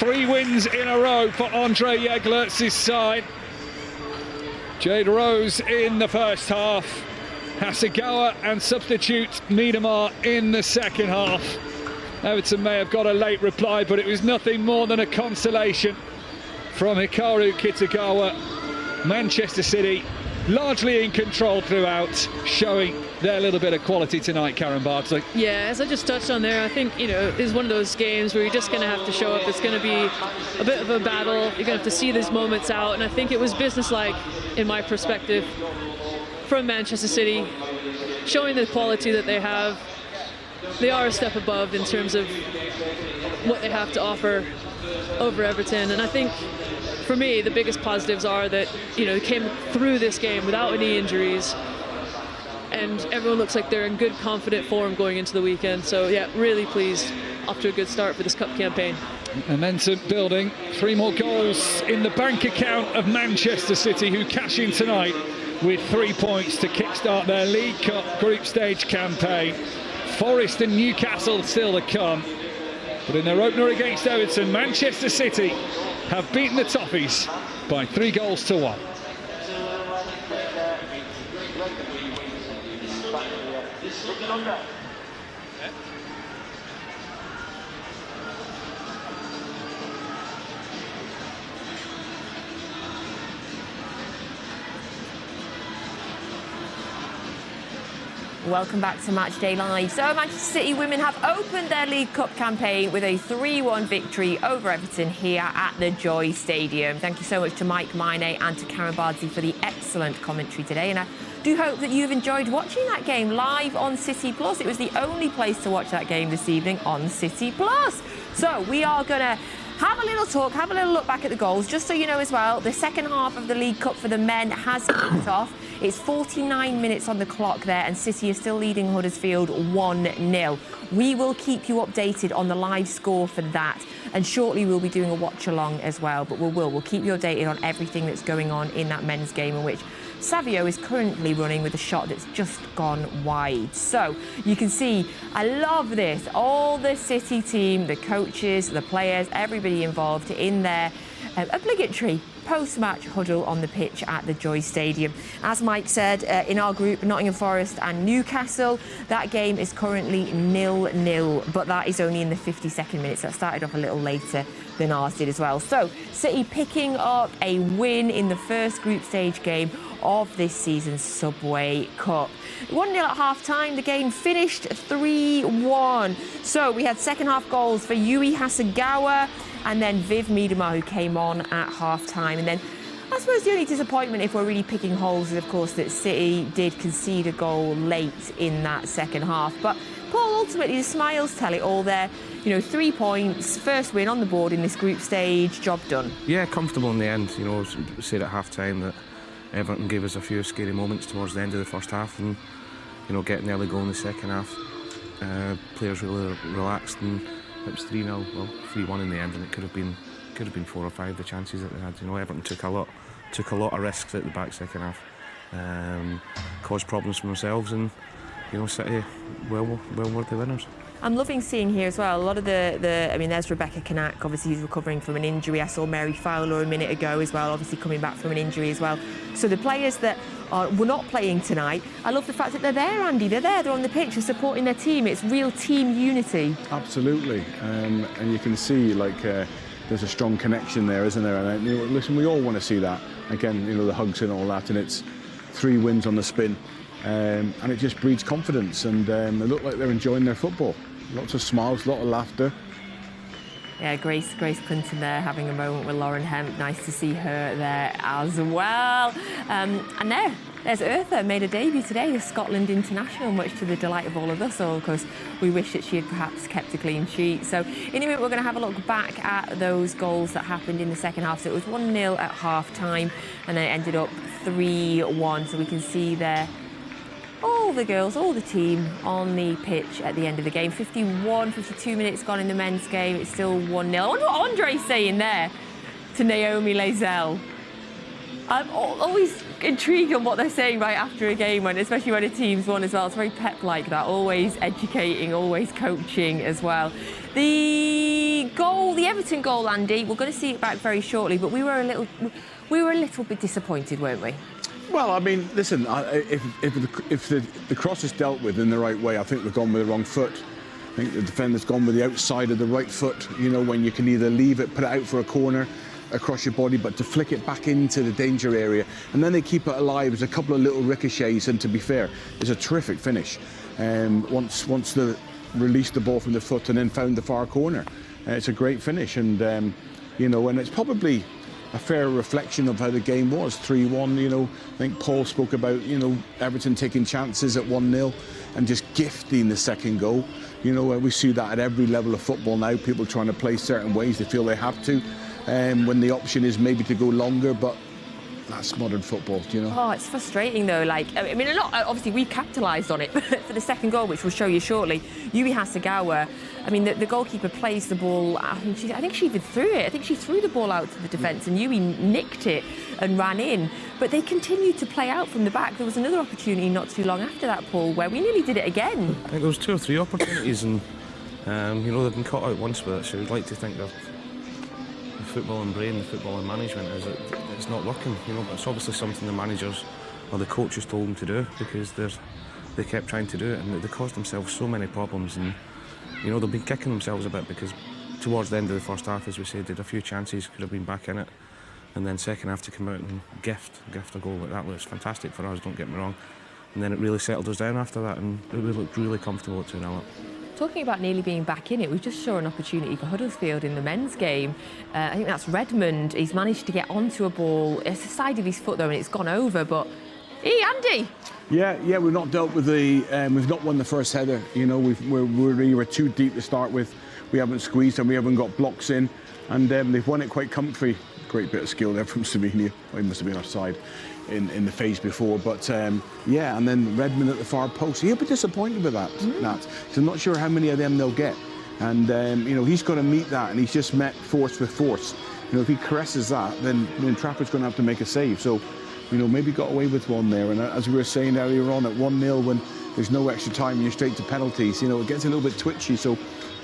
3 wins in a row for Andre Jeglert's side. Jade Rose in the first half, Hasegawa and substitute Miedemar in the second half. Everton may have got a late reply, but it was nothing more than a consolation from Hikaru Kitagawa. Manchester City largely in control throughout, showing their little bit of quality tonight, Karen Bardsley. Yeah, as I just touched on there, I think, you know, this is one of those games where you're just going to have to show up. It's going to be a bit of a battle. You're going to have to see these moments out, and I think it was businesslike, in my perspective, from Manchester City, showing the quality that they have. They are a step above in terms of what they have to offer over Everton, and I think, for me, the biggest positives are that, you know, they came through this game without any injuries, and everyone looks like they're in good, confident form going into the weekend. So, yeah, really pleased. Off to a good start for this cup campaign. Momentum building. 3 more goals in the bank account of Manchester City, who cash in tonight with 3 points to kickstart their League Cup group stage campaign. Forest and Newcastle still to come. But in their opener against Everton, Manchester City have beaten the Toffees by 3-1. Welcome back to Matchday Live. So Manchester City women have opened their League Cup campaign with a 3-1 victory over Everton here at the Joy Stadium. Thank you so much to Mike Mine and to Karen Bardsley for the excellent commentary today. And I do hope that you've enjoyed watching that game live on City Plus. It was the only place to watch that game this evening on City Plus. So we are going to have a little talk, have a little look back at the goals. Just so you know as well, the second half of the League Cup for the men has kicked off. It's 49 minutes on the clock there, and City is still leading Huddersfield 1-0. We will keep you updated on the live score for that, and shortly we'll be doing a watch-along as well, but we'll keep you updated on everything that's going on in that men's game, in which Savio is currently running with a shot that's just gone wide. So you can see, I love this. All the City team, the coaches, the players, everybody involved in their obligatory post-match huddle on the pitch at the Joy Stadium. As Mike said, in our group, Nottingham Forest and Newcastle, that game is currently 0-0, but that is only in the 52nd minute, so that started off a little later than ours did as well. So City picking up a win in the first group stage game of this season's Subway Cup. 1-0 at half-time, the game finished 3-1. So we had second half goals for Yui Hasegawa and then Viv Miedemar, who came on at half-time. And then I suppose the only disappointment, if we're really picking holes, is of course that City did concede a goal late in that second half. But Paul, ultimately the smiles tell it all there. You know, 3 points, first win on the board in this group stage, job done. Yeah, comfortable in the end. You know, said at half-time that Everton gave us a few scary moments towards the end of the first half, and you know, getting the early goal in the second half, players really relaxed, and it was 3-0, well 3-1 in the end, and it could have been 4 or 5 the chances that they had. You know, Everton took a lot of risks at the back second half, caused problems for themselves, and you know, City well worth the winners. I'm loving seeing here as well a lot of I mean, there's Rebecca Kanak, obviously who's recovering from an injury. I saw Mary Fowler a minute ago as well, obviously coming back from an injury as well. So the players that were not playing tonight, I love the fact that they're there, Andy. They're there, they're on the pitch, they're supporting their team. It's real team unity. Absolutely, and you can see like there's a strong connection there, isn't there? And you know, listen, we all want to see that. Again, you know, the hugs and all that, and it's 3 wins on the spin, and it just breeds confidence, and they look like they're enjoying their football. Lots of smiles, a lot of laughter. Yeah, Grace Clinton there having a moment with Lauren Hemp. Nice to see her there as well. And there's Eartha, made a debut today as Scotland international, much to the delight of all of us all, because we wish that she had perhaps kept a clean sheet. So in a minute we're going to have a look back at those goals that happened in the second half. So it was 1-0 at half-time, and then it ended up 3-1. So we can see there all the girls, all the team on the pitch at the end of the game. 52 minutes gone in the men's game. It's still 1-0. I wonder what Andre's saying there to Naomi Lazelle. I'm always intrigued on what they're saying right after a game, especially when a team's won as well. It's very Pep like that, always educating, always coaching as well. The goal, the Everton goal, Andy, we're going to see it back very shortly, but we were a little bit disappointed, weren't we? Well, I mean, listen, if the cross is dealt with in the right way, I think we've gone with the wrong foot. I think the defender's gone with the outside of the right foot, you know, when you can either leave it, put it out for a corner across your body, but to flick it back into the danger area. And then they keep it alive. There's a couple of little ricochets, and to be fair, it's a terrific finish. Once they released the ball from the foot and then found the far corner. It's a great finish, and, you know, and it's probably a fair reflection of how the game was. 3-1, you know. I think Paul spoke about, you know, Everton taking chances at 1-0 and just gifting the second goal. You know, we see that at every level of football now, people trying to play certain ways they feel they have to, when the option is maybe to go longer, but that's modern football, you know. Oh, it's frustrating though. Like, I mean, a lot. Obviously, we capitalised on it for the second goal, which we'll show you shortly. Yui Hasegawa. I mean, the goalkeeper plays the ball. I think she even threw it. I think she threw the ball out to the defence, and Yui nicked it and ran in. But they continued to play out from the back. There was another opportunity not too long after that, Paul, where we nearly did it again. I think there was 2 or 3 opportunities, and you know, they've been caught out once with it. So you'd like to think that the footballing brain, the footballing management is that it's not working, you know, but it's obviously something the managers or the coaches told them to do, because they kept trying to do it, and they caused themselves so many problems. And you know, they've been kicking themselves a bit, because towards the end of the first half, as we said, they had a few chances, could have been back in it, and then second half to come out and gift a goal like that was fantastic for us, don't get me wrong. And then it really settled us down after that, and we looked really comfortable at 2-0 up. Talking about nearly being back in it, we just saw an opportunity for Huddersfield in the men's game. I think that's Redmond. He's managed to get onto a ball. It's the side of his foot though, and it's gone over. But, hey, Andy. Yeah, we've not dealt with we've not won the first header. You know, we were too deep to start with. We haven't squeezed and we haven't got blocks in, and they've won it quite comfy. Great bit of skill there from Savini. Well, he must have been offside in the phase before, but yeah, and then Redmond at the far post. He'll be disappointed with that, Nat. So I'm not sure how many of them they'll get, and you know, he's got to meet that, and he's just met force with force. You know, if he caresses that, then Trafford's going to have to make a save. So, you know, maybe got away with one there, and as we were saying earlier on, at 1-0 when there's no extra time and you're straight to penalties, you know, it gets a little bit twitchy. So,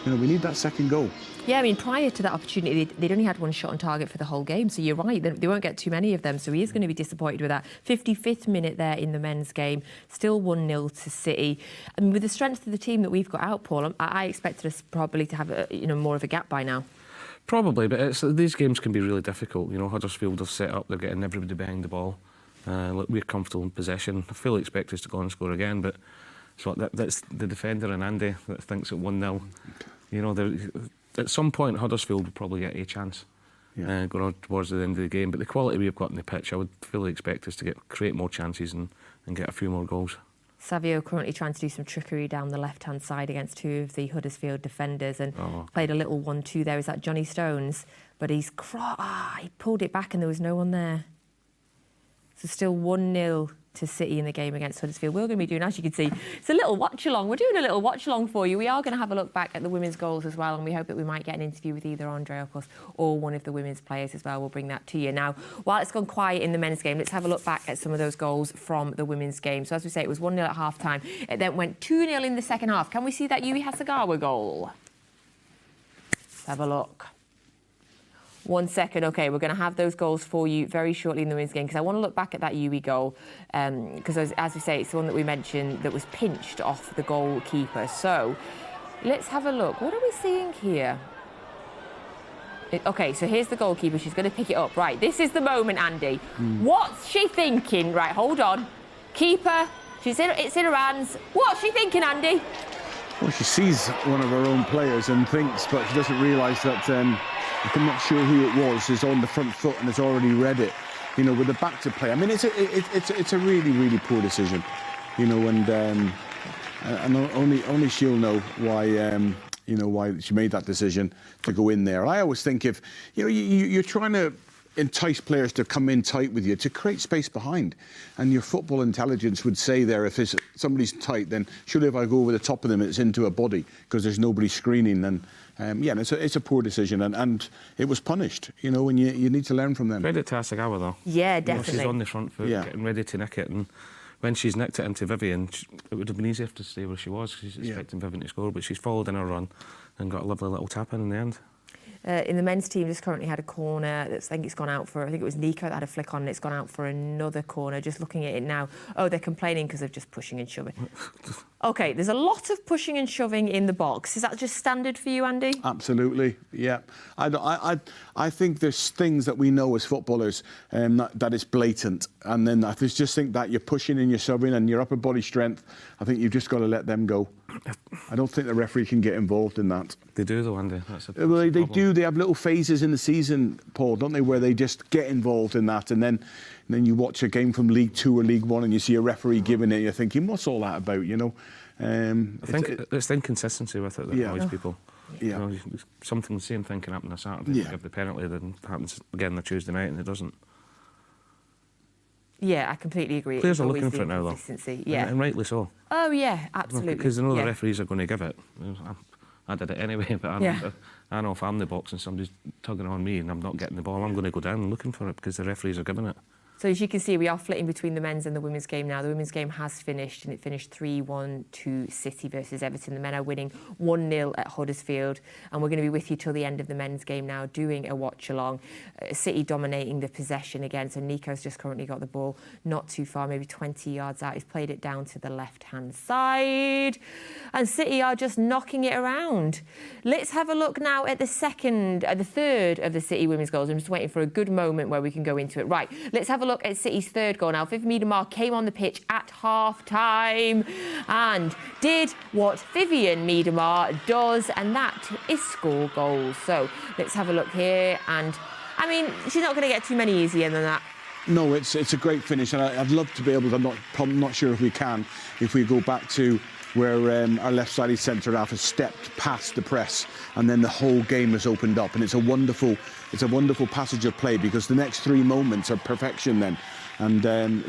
you know, we need that second goal. Yeah, I mean, prior to that opportunity, they'd only had one shot on target for the whole game. So you're right, they won't get too many of them. So he is going to be disappointed with that. 55th minute there in the men's game, still 1-0 to City. I mean, with the strength of the team that we've got out, Paul, I expected us probably to have more of a gap by now. Probably, but these games can be really difficult. You know, Huddersfield have set up, they're getting everybody behind the ball. Look, we're comfortable in possession. I fully expect us to go and score again, but that's the defender and Andy that thinks at 1-0. You know, at some point Huddersfield will probably get a chance going on towards the end of the game. But the quality we've got in the pitch, I would fully expect us to create more chances and get a few more goals. Savio currently trying to do some trickery down the left-hand side against 2 of the Huddersfield defenders, and played a little 1-2 there. Is that Johnny Stones? But he pulled it back and there was no one there. So still 1-0 to City in the game against Huddersfield. We're going to be doing, as you can see, it's a little watch-along. We're doing a little watch-along for you. We are going to have a look back at the women's goals as well, and we hope that we might get an interview with either Andre, of course, or one of the women's players as well. We'll bring that to you. Now, while it's gone quiet in the men's game, let's have a look back at some of those goals from the women's game. So, as we say, it was 1-0 at half-time. It then went 2-0 in the second half. Can we see that Yui Hasegawa goal? Let's have a look. 1 second. OK, we're going to have those goals for you very shortly in the women's game, because I want to look back at that Yui goal, because as we say, it's the one that we mentioned that was pinched off the goalkeeper. So let's have a look. What are we seeing here? OK, so here's the goalkeeper. She's going to pick it up. Right, this is the moment, Andy. What's she thinking? Right, hold on. Keeper, it's in her hands. What's she thinking, Andy? Well, she sees one of her own players and thinks, but she doesn't realise that I'm not sure who it was, is on the front foot and has already read it, you know, with the back to play. I mean, it's a really, really poor decision, you know, and only she'll know why, you know, why she made that decision to go in there. I always think if, you know, you're trying to entice players to come in tight with you, to create space behind. And your football intelligence would say there, if somebody's tight, then surely if I go over the top of them, it's into a body because there's nobody screening. And it's a poor decision, and it was punished. You know, and you need to learn from them. Credit to Hasegawa though. Yeah, definitely. She's on the front foot, getting ready to nick it, and when she's nicked it into Vivian, it would have been easier to stay where she was. She's expecting Vivian to score, but she's followed in her run and got a lovely little tap in the end. In the men's team, just currently had a corner I think it's gone out for, I think it was Nico that had a flick on and it's gone out for another corner. Just looking at it now, they're complaining because of just pushing and shoving. OK, there's a lot of pushing and shoving in the box. Is that just standard for you, Andy? Absolutely, yeah. I think there's things that we know as footballers that is blatant, and then I just think that you're pushing and you're shoving and your upper body strength, I think you've just got to let them go. I don't think the referee can get involved in that. They do though, Andy. Well, they do. They have little phases in the season, Paul, don't they, where they just get involved in that, and then you watch a game from League 2 or League 1 and you see a referee giving it, you're thinking, what's all that about, you know? I think it's the inconsistency with it that annoys people. Yeah. You know, something the same thing can happen on a Saturday. Give the penalty, then happens again on a Tuesday night, and it doesn't. Yeah, I completely agree. Players are looking for it now, though. Yeah. And rightly so. Oh, yeah, absolutely. Because they know the referees are going to give it. I did it anyway, but I know if I'm in the box and somebody's tugging on me and I'm not getting the ball, I'm going to go down and looking for it because the referees are giving it. So as you can see, we are flitting between the men's and the women's game now. The women's game has finished, and it finished 3-1 to City versus Everton. The men are winning 1-0 at Huddersfield, and we're going to be with you till the end of the men's game now, doing a watch-along. City dominating the possession again, so Nico's just currently got the ball not too far, maybe 20 yards out. He's played it down to the left-hand side, and City are just knocking it around. Let's have a look now at the third of the City women's goals. I'm just waiting for a good moment where we can go into it. Right, let's have a look at City's third goal now. Viv Miedemar came on the pitch at half-time and did what Vivian Miedemar does, and that is score goals. So let's have a look here, and I mean, she's not going to get too many easier than that. No, it's a great finish, and I'd love to be able to, I'm not sure if we can, if we go back to where our left-sided centre-half has stepped past the press and then the whole game has opened up, and it's a wonderful passage of play because the next 3 moments are perfection then, and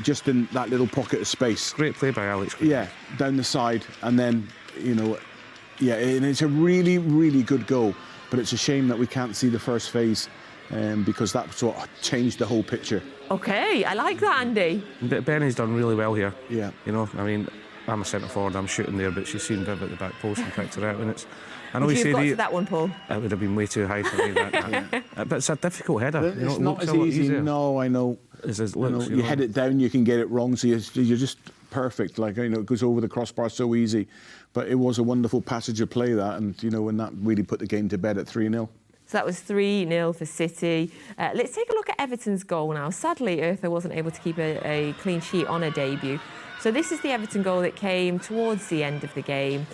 just in that little pocket of space. Great play by Alex. Yeah, down the side, and then, you know, yeah, and it's a really, really good goal, but it's a shame that we can't see the first phase because that's what changed the whole picture. OK, I like that, Andy. Benny's done really well here. Yeah. You know, I mean, I'm a centre forward, I'm shooting there, but she's seen Viv at the back post and picked her out, and it's. I know Would you you say have got to that one, Paul? It would have been way too high for me. But it's a difficult header. It's not as easy. No, I know. You head it down, you can get it wrong, so you're just perfect. Like, you know, it goes over the crossbar so easy. But it was a wonderful passage of play, that, and you know, and that really put the game to bed at 3-0. So that was 3-0 for City. Let's take a look at Everton's goal now. Sadly, Eartha wasn't able to keep a clean sheet on her debut. So this is the Everton goal that came towards the end of the game.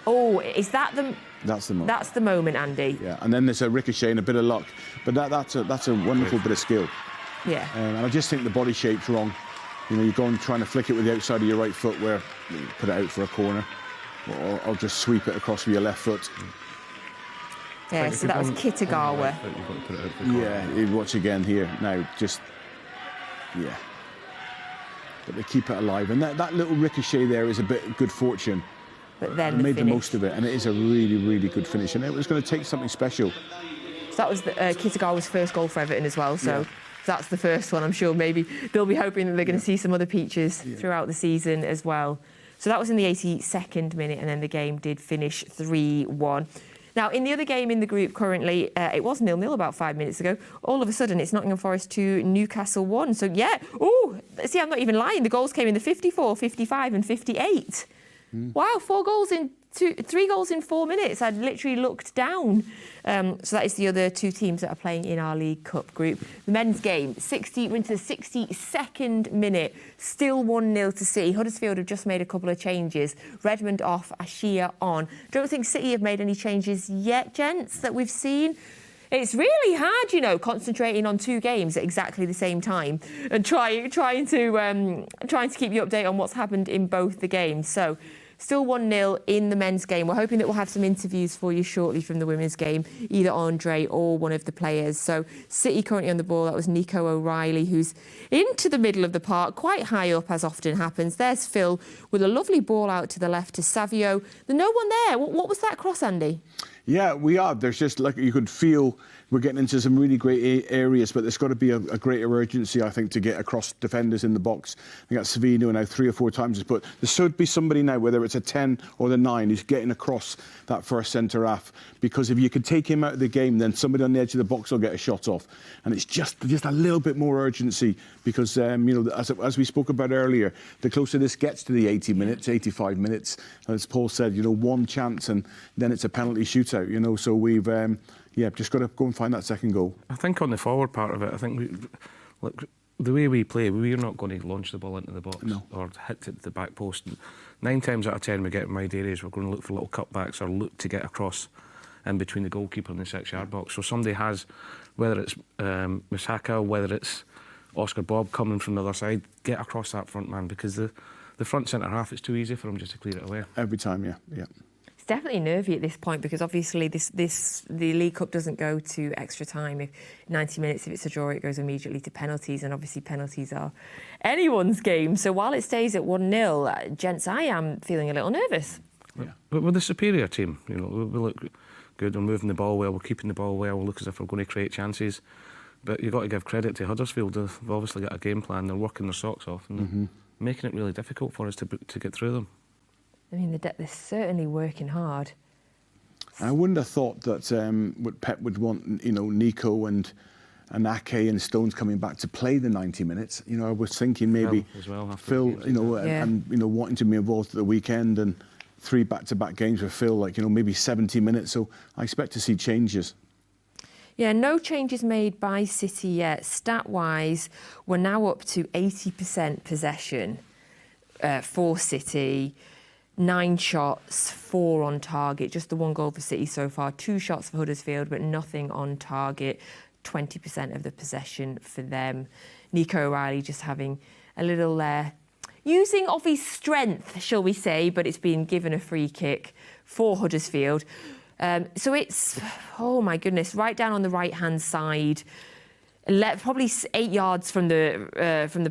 Oh, is that the... That's the moment. That's the moment, Andy. Yeah, and then there's a ricochet and a bit of luck. But that's a wonderful bit of skill. Yeah. And I just think the body shape's wrong. You know, you're going trying to flick it with the outside of your right foot where you put it out for a corner. Or just sweep it across with your left foot. Yeah, so that was Kitagawa. Yeah, you watch again here now, just, yeah. But they keep it alive. And that little ricochet there is a bit of good fortune. But then they made the most of it, and it is a really, really good finish. And it was going to take something special. So that was Kitagawa's first goal for Everton as well. So that's the first one. I'm sure maybe they'll be hoping that they're going to see some other peaches throughout the season as well. So that was in the 82nd minute, and then the game did finish 3-1. Now, in the other game in the group currently, it was 0-0 about 5 minutes ago. All of a sudden, it's Nottingham Forest 2, Newcastle 1. So, yeah. Oh, see, I'm not even lying. The goals came in the 54, 55 and 58. Wow, 3 goals in 4 minutes. I'd literally looked down. So that is the other 2 teams that are playing in our League Cup group. The men's game, we're into the 62nd minute, still 1-0 to City. Huddersfield have just made a couple of changes. Redmond off, Ashia on. Don't think City have made any changes yet, gents, that we've seen. It's really hard, you know, concentrating on 2 games at exactly the same time and trying to keep you updated on what's happened in both the games. So still 1-0 in the men's game. We're hoping that we'll have some interviews for you shortly from the women's game, either Andre or one of the players. So City currently on the ball. That was Nico O'Reilly, who's into the middle of the park, quite high up as often happens. There's Phil with a lovely ball out to the left to Savio. There's no one there. What was that cross, Andy? Yeah, we are. There's just, like, you could feel we're getting into some really great areas, but there's got to be a greater urgency, I think, to get across defenders in the box. I got Savino now 3 or 4 times, but there should be somebody now, whether it's a 10 or the 9, who's getting across that first centre half. Because if you could take him out of the game, then somebody on the edge of the box will get a shot off. And it's just a little bit more urgency, because you know, as we spoke about earlier, the closer this gets to the 80 minutes, 85 minutes, as Paul said, you know, one chance and then it's a penalty shootout. You know, so we've just got to go and find that second goal. I think on the forward part of it, I think look, the way we play, we're not going to launch the ball into the box or hit it to the back post. 9 times out of 10 we get in wide areas, we're going to look for little cutbacks or look to get across in between the goalkeeper and the 6-yard box. So somebody has, whether it's Misaka, whether it's Oscar Bob coming from the other side, get across that front man, because the front centre half, it's too easy for them just to clear it away. Every time, yeah. It's definitely nervy at this point, because obviously the League Cup doesn't go to extra time. If 90 minutes, if it's a draw, it goes immediately to penalties, and obviously penalties are anyone's game. So while it stays at 1-0, gents, I am feeling a little nervous. Yeah. But we're the superior team. You know, we look good. We're moving the ball well. We're keeping the ball well. We look as if we're going to create chances. But you've got to give credit to Huddersfield. They've obviously got a game plan. They're working their socks off and making it really difficult for us to get through them. I mean, they're certainly working hard. I wouldn't have thought that what Pep would want, you know, Nico and Ake and Stones coming back to play the 90 minutes. You know, I was thinking maybe Phil, you know, and you know, wanting to be involved at the weekend, and 3 back-to-back games with Phil, like, you know, maybe 70 minutes. So I expect to see changes. Yeah, no changes made by City yet. Stat-wise, we're now up to 80% possession for City. 9 shots, 4 on target. Just the 1 goal for City so far. 2 shots for Huddersfield, but nothing on target. 20% of the possession for them. Nico O'Reilly just having a little using of his strength, shall we say, but it's been given a free kick for Huddersfield. So it's, oh my goodness, right down on the right-hand side, probably 8 yards from the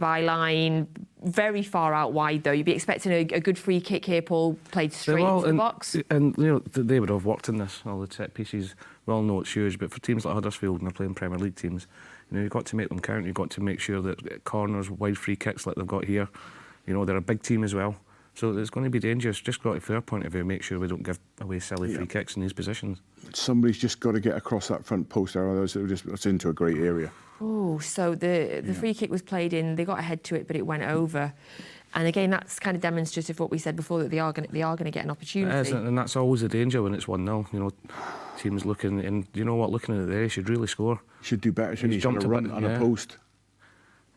byline, very far out wide though. You'd be expecting a good free kick here, Paul, played straight into the box. And you know, they would have worked in this, all the set pieces. We all know it's huge, but for teams like Huddersfield, and they're playing Premier League teams, you know, you've got to make them count. You've got to make sure that corners, wide free kicks like they've got here, you know, they're a big team as well. So there's going to be dangerous. Just got to, from our point of view, make sure we don't give away silly free kicks in these positions. Somebody's just got to get across that front post, otherwise it's into a great area. Oh, so the free kick was played in. They got ahead to it, but it went over. And again, that's kind of demonstrative of what we said before, that they are going to get an opportunity. It is, and that's always the danger when it's 1-0. You know, teams looking, and you know what, looking at it there, he should really score. Should do better. He's jumped a run on a post.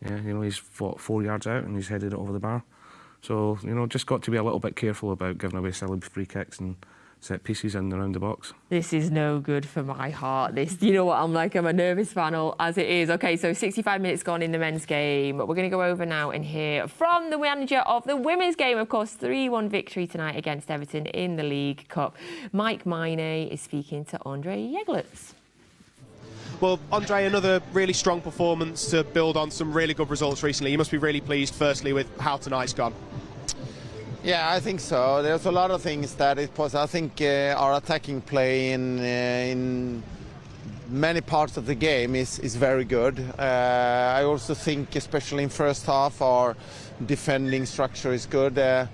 Yeah, you know, he's fought 4 yards out and he's headed it over the bar. So, you know, just got to be a little bit careful about giving away silly free kicks and set pieces in and around the box. This is no good for my heart. You know what, I'm a nervous fan as it is. OK, so 65 minutes gone in the men's game. We're going to go over now and hear from the manager of the women's game. Of course, 3-1 victory tonight against Everton in the League Cup. Mike Maine is speaking to Andre Yeglitz. Well, Andre, another really strong performance to build on some really good results recently. You must be really pleased, firstly, with how tonight's gone. Yeah, I think so. There's a lot of things that it was. I think our attacking play in many parts of the game is very good. I also think, especially in first half, our defending structure is good.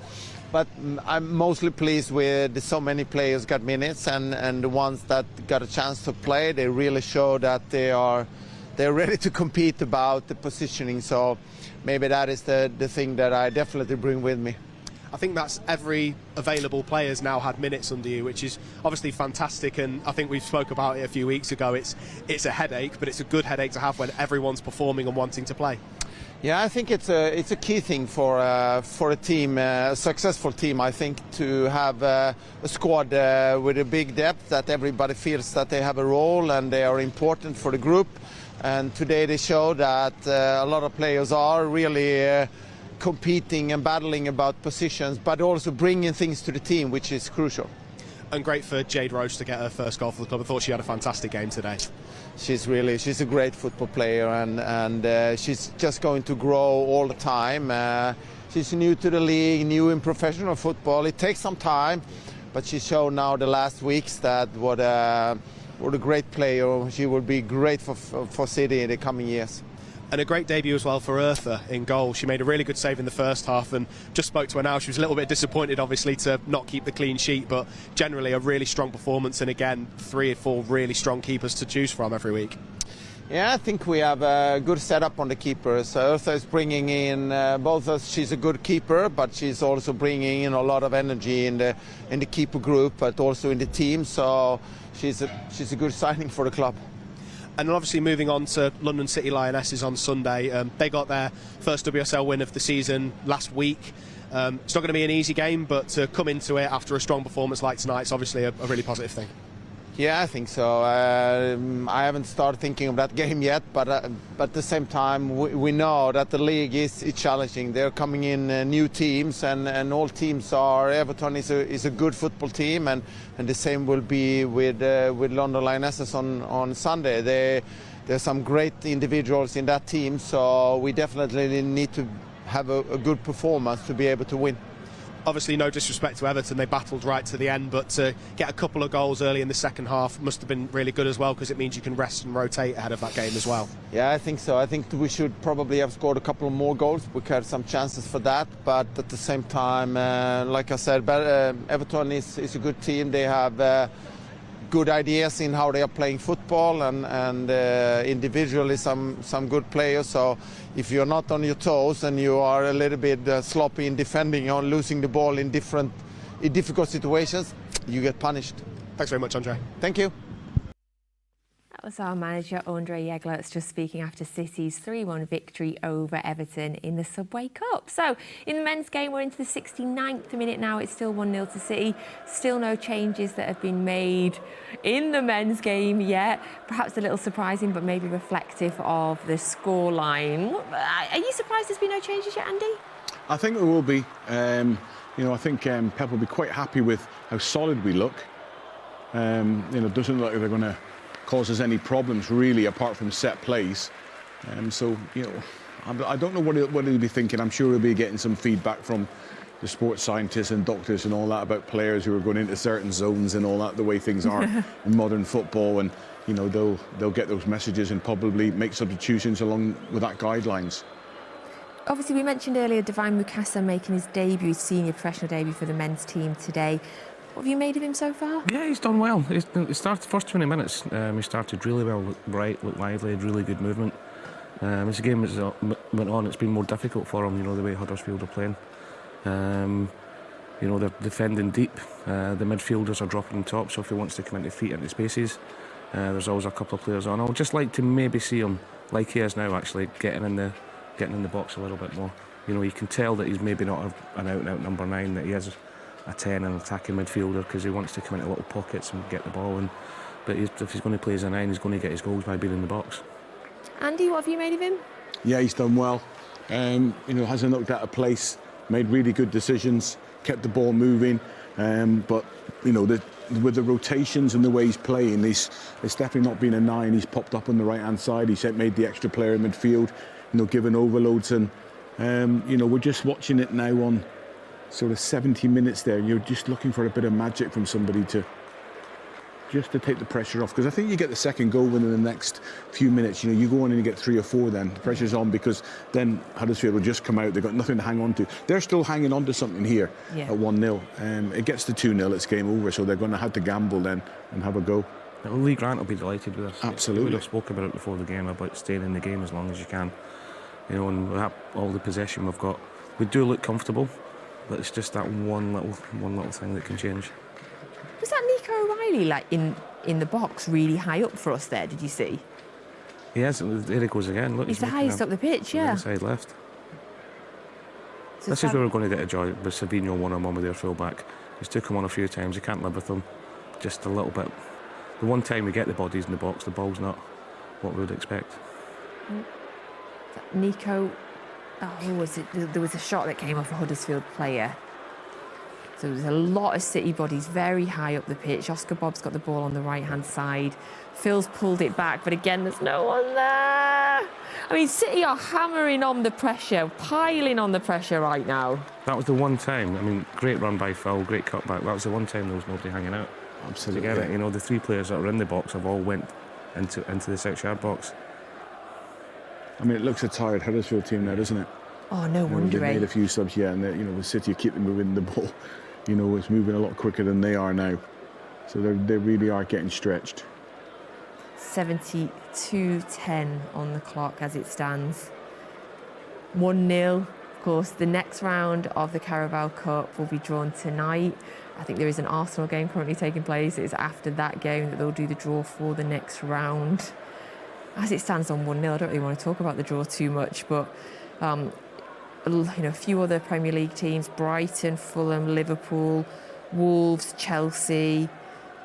But I'm mostly pleased with so many players got minutes, and the ones that got a chance to play, they really show that they're ready to compete about the positioning. So maybe that is the thing that I definitely bring with me. I think that's every available player's now had minutes under you, which is obviously fantastic, and I think we spoke about it a few weeks ago. It's a headache, but it's a good headache to have when everyone's performing and wanting to play. Yeah, I think it's a key thing for a team, a successful team. I think to have a squad with a big depth, that everybody feels that they have a role and they are important for the group. And today they show that a lot of players are really competing and battling about positions, but also bringing things to the team, which is crucial. And great for Jade Rose to get her first goal for the club. I thought she had a fantastic game today. She's a great football player, and she's just going to grow all the time. She's new to the league, new in professional football. It takes some time, but she showed now the last weeks that what a great player. She will be great for City in the coming years. And a great debut as well for Eartha in goal. She made a really good save in the first half, and just spoke to her now. She was a little bit disappointed, obviously, to not keep the clean sheet, but generally a really strong performance. And again, 3 or 4 really strong keepers to choose from every week. Yeah, I think we have a good setup on the keepers. Eartha is bringing in both us. She's a good keeper, but she's also bringing in a lot of energy in the keeper group, but also in the team. So she's a good signing for the club. And obviously moving on to London City Lionesses on Sunday. They got their first WSL win of the season last week. It's not going to be an easy game, but to come into it after a strong performance like tonight is obviously a really positive thing. Yeah, I think so. I haven't started thinking of that game yet, but at the same time, we know that the league is challenging. They're coming in new teams, and all teams are. Everton is a good football team, and the same will be with London Lionesses on Sunday. There's some great individuals in that team, so we definitely need to have a good performance to be able to win. Obviously, no disrespect to Everton, they battled right to the end, but to get a couple of goals early in the second half must have been really good as well, because it means you can rest and rotate ahead of that game as well. Yeah, I think so. I think we should probably have scored a couple of more goals. We had some chances for that, but at the same time, like I said, Everton is a good team. They have good ideas in how they are playing football, and individually some good players. So if you're not on your toes and you are a little bit sloppy in defending or losing the ball in difficult situations, you get punished. Thanks very much, Andre. Thank you. That was our manager, Andre Jeglerts, just speaking after City's 3-1 victory over Everton in the Subway Cup. So, in the men's game, we're into the 69th minute now. It's still 1-0 to City. Still no changes that have been made in the men's game yet. Perhaps a little surprising, but maybe reflective of the scoreline. Are you surprised there's been no changes yet, Andy? I think there will be. I think Pep will be quite happy with how solid we look. It doesn't look like they're going to cause us any problems really, apart from set plays. I don't know what he'll be thinking. I'm sure he'll be getting some feedback from the sports scientists and doctors and all that about players who are going into certain zones and all that, the way things are in modern football, and they'll get those messages and probably make substitutions along with that guidelines. Obviously, we mentioned earlier Divine Mukasa making his debut, his senior professional debut for the men's team today. What have you made of him so far? Yeah, he's done well. He started the first 20 minutes. He started really well, looked bright, looked lively, had really good movement. As the game went on, it's been more difficult for him, the way Huddersfield are playing. They're defending deep. The midfielders are dropping top, so if he wants to come into feet into spaces, there's always a couple of players on. I would just like to maybe see him, like he is now, actually getting in the box a little bit more. You can tell that he's maybe not an out-and-out number 9, that he is a 10 and attacking midfielder, because he wants to come into little pockets and get the ball. But if he's going to play as a 9, he's going to get his goals by being in the box. Andy, what have you made of him? Yeah, he's done well. Hasn't looked out of place, made really good decisions, kept the ball moving. But with the rotations and the way he's playing, it's definitely not been a 9. He's popped up on the right-hand side. He's made the extra player in midfield, given overloads, and we're just watching it now on sort of 70 minutes there, and you're just looking for a bit of magic from somebody to take the pressure off, because I think you get the second goal within the next few minutes. You go on and you get 3 or 4, then the pressure's on, because then Huddersfield will just come out. They've got nothing to hang on to. They're still hanging on to something here at 1-0. It gets to 2-0, it's game over, so they're going to have to gamble then and have a go. Lee Grant will be delighted with us. Absolutely. We've spoken about it before the game, about staying in the game as long as you can. And we have all the possession we've got. We do look comfortable, but it's just that one little thing that can change. Was that Nico O'Reilly in the box really high up for us there, did you see? He has. There he goes again. Look, he's the highest up the pitch, yeah. Inside left. So this is where we're going to get a joy with Savino one-on-one with their full-back. He's took him on a few times. He can't live with them. Just a little bit. The one time we get the bodies in the box, the ball's not what we would expect. Nico who was it? There was a shot that came off a Huddersfield player. So there's a lot of City bodies very high up the pitch. Oscar Bobb's got the ball on the right-hand side. Phil's pulled it back, but again, there's no one there. I mean, City are hammering on the pressure, piling on the pressure right now. That was the one time. I mean, great run by Phil, great cutback. That was the one time there was nobody hanging out. Absolutely. To get it, you know, the 3 players that were in the box have all went into the 6-yard box. I mean, it looks a tired Huddersfield team now, doesn't it? Oh, no wonder. They've made a few subs, yeah, and the City keep moving the ball. You know, it's moving a lot quicker than they are now. So they really are getting stretched. 72:10 on the clock as it stands. 1-0. Of course, the next round of the Carabao Cup will be drawn tonight. I think there is an Arsenal game currently taking place. It's after that game that they'll do the draw for the next round. As it stands on 1-0, I don't really want to talk about the draw too much, but a few other Premier League teams, Brighton, Fulham, Liverpool, Wolves, Chelsea,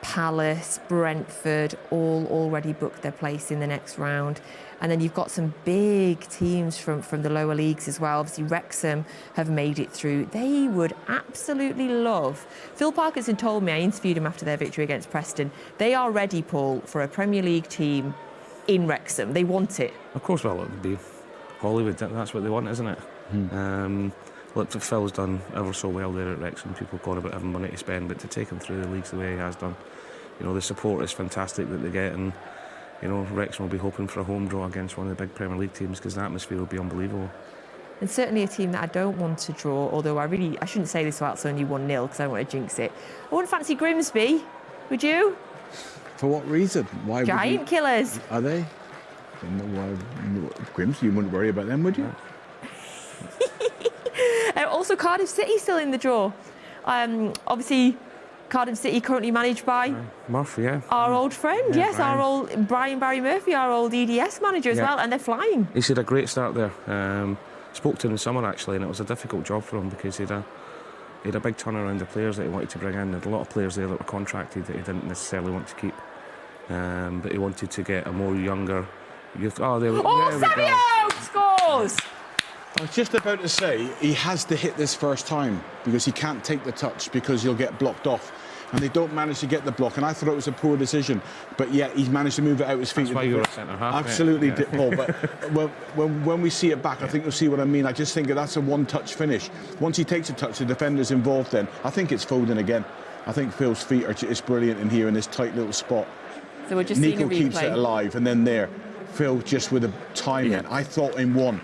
Palace, Brentford, all already booked their place in the next round. And then you've got some big teams from the lower leagues as well. Obviously, Wrexham have made it through. They would absolutely love... Phil Parkinson told me, I interviewed him after their victory against Preston, they are ready, Paul, for a Premier League team in Wrexham. They want it. Of course, well, it would be Hollywood. That's what they want, isn't it? Look, Phil's done ever so well there at Wrexham. People call about having money to spend, but to take him through the leagues the way he has done, the support is fantastic that they get, and Wrexham will be hoping for a home draw against one of the big Premier League teams because the atmosphere will be unbelievable. And certainly a team that I don't want to draw, although I shouldn't say this while it's only 1-0 because I don't want to jinx it. I wouldn't fancy Grimsby, would you? For what reason? Why? Giant killers. Are they? Grimsby, you wouldn't worry about them, would you? Also, Cardiff City still in the draw. Obviously, Cardiff City currently managed by Murphy, yeah. Our old friend, yes, Brian. Our old Barry Murphy, our old EDS manager as well, and they're flying. He's had a great start there. Spoke to him in summer actually, and it was a difficult job for him because he had a big turnaround of players that he wanted to bring in. There were a lot of players there that were contracted that he didn't necessarily want to keep, but he wanted to get a more younger youth. Savio scores! I was just about to say he has to hit this first time because he can't take the touch because he'll get blocked off, and they don't manage to get the block. And I thought it was a poor decision, but yet he's managed to move it out his feet. That's why you're a centre half. Absolutely, yeah. Paul. But when we see it back, I think you'll see what I mean. I just think that's a one-touch finish. Once he takes a touch, the defender's involved. Then I think it's Foden again. I think Phil's feet are just brilliant in here in this tight little spot. So we're just Nico seeing a replay. keeps it alive, and then Phil just with a timing. Yeah. I thought in one.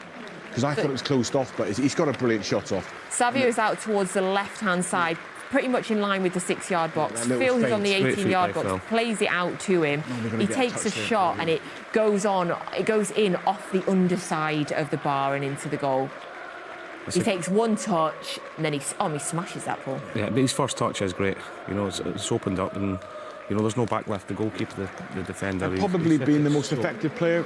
Because I thought it was closed off, but he's got a brilliant shot off. Savio's out towards the left-hand side, pretty much in line with the 6-yard box. Phil, who's on the Great 18-yard feet by box, Phil. plays it out to him. He takes a shot and it goes in off the underside of the bar and into the goal. He takes one touch and then he smashes that, Paul. Yeah, but his first touch is great. It's opened up and there's no back left. The goalkeeper, the defender. Probably been the most effective player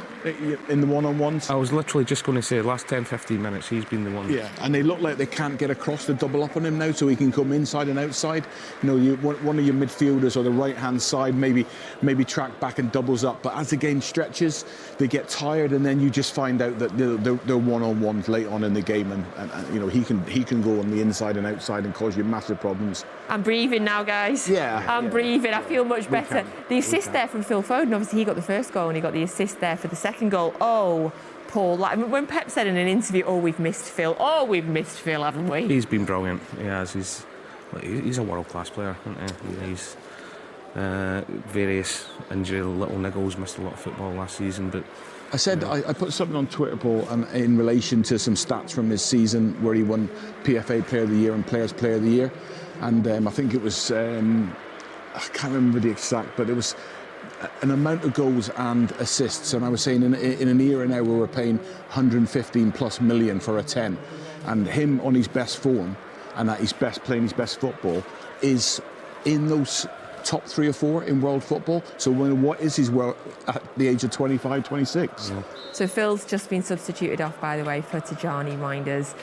in the one-on-ones. I was literally just going to say, the last 10-15 minutes, he's been the one. Yeah, and they look like they can't get across the double up on him now, so he can come inside and outside. One of your midfielders or the right-hand side maybe track back and doubles up. But as the game stretches, they get tired, and then you just find out that they're one-on-ones late on in the game, and he can go on the inside and outside and cause you massive problems. I'm breathing now, guys. Yeah. I'm breathing. I feel much better. The assist there from Phil Foden, obviously he got the first goal and he got the assist there for the second goal. Oh, Paul, when Pep said in an interview, we've missed Phil. Oh, we've missed Phil, haven't we? He's been brilliant. He has. He's a world-class player, isn't he? He's various injury, little niggles, missed a lot of football last season, but I said I put something on Twitter, Paul, in relation to some stats from his season where he won PFA Player of the Year and Players Player of the Year, and I think it was I can't remember the exact, but it was an amount of goals and assists. And I was saying in an era now where we're paying 115 plus million for a 10, and him on his best form and at his best playing his best football is in those top 3 or 4 in world football. So what is his world at the age of 25, 26? So Phil's just been substituted off, by the way, for Tijani Reinders.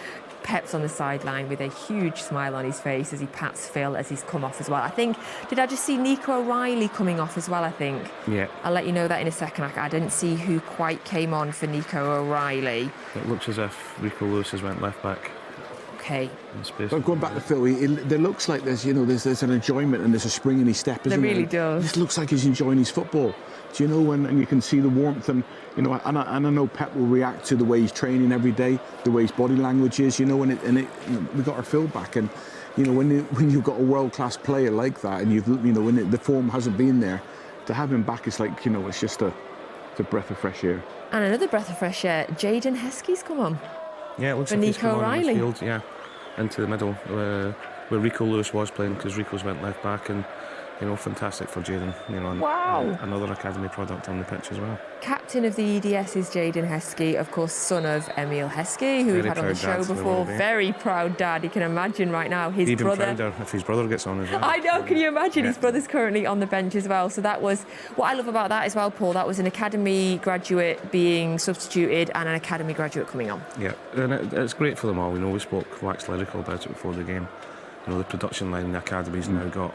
Pep's on the sideline with a huge smile on his face as he pats Phil as he's come off as well. I think, did I just see Nico O'Reilly coming off as well, I think? Yeah. I'll let you know that in a second. I didn't see who quite came on for Nico O'Reilly. It looks as if Rico Lewis has went left back. Okay. But going back to Phil, there looks like there's an enjoyment and there's a spring in his step, isn't there? There really does. It just looks like he's enjoying his football. Do you know, and you can see the warmth, and I know Pep will react to the way he's training every day, the way his body language is, we got our Phil back, and when you've got a world-class player like that, and when the form hasn't been there, to have him back is like, it's just a breath of fresh air. And another breath of fresh air, Jaden Heskey's come on. Yeah, it looks for like Nico O'Reilly. Field, yeah, into the middle where Rico Lewis was playing, because Rico's went left back, and fantastic for Jaden. Wow. Another academy product on the pitch as well. Captain of the EDS is Jaden Heskey, of course, son of Emil Heskey, who we've had on the show before. Very proud dad. You can imagine right now his Even brother. prouder if his brother gets on as well. I know, can you imagine? His brother's currently on the bench as well. So that was what I love about that as well, Paul. That was an academy graduate being substituted and an academy graduate coming on. Yeah, and it's great for them all. We spoke waxed lyrical about it before the game. The production line the academy's now got.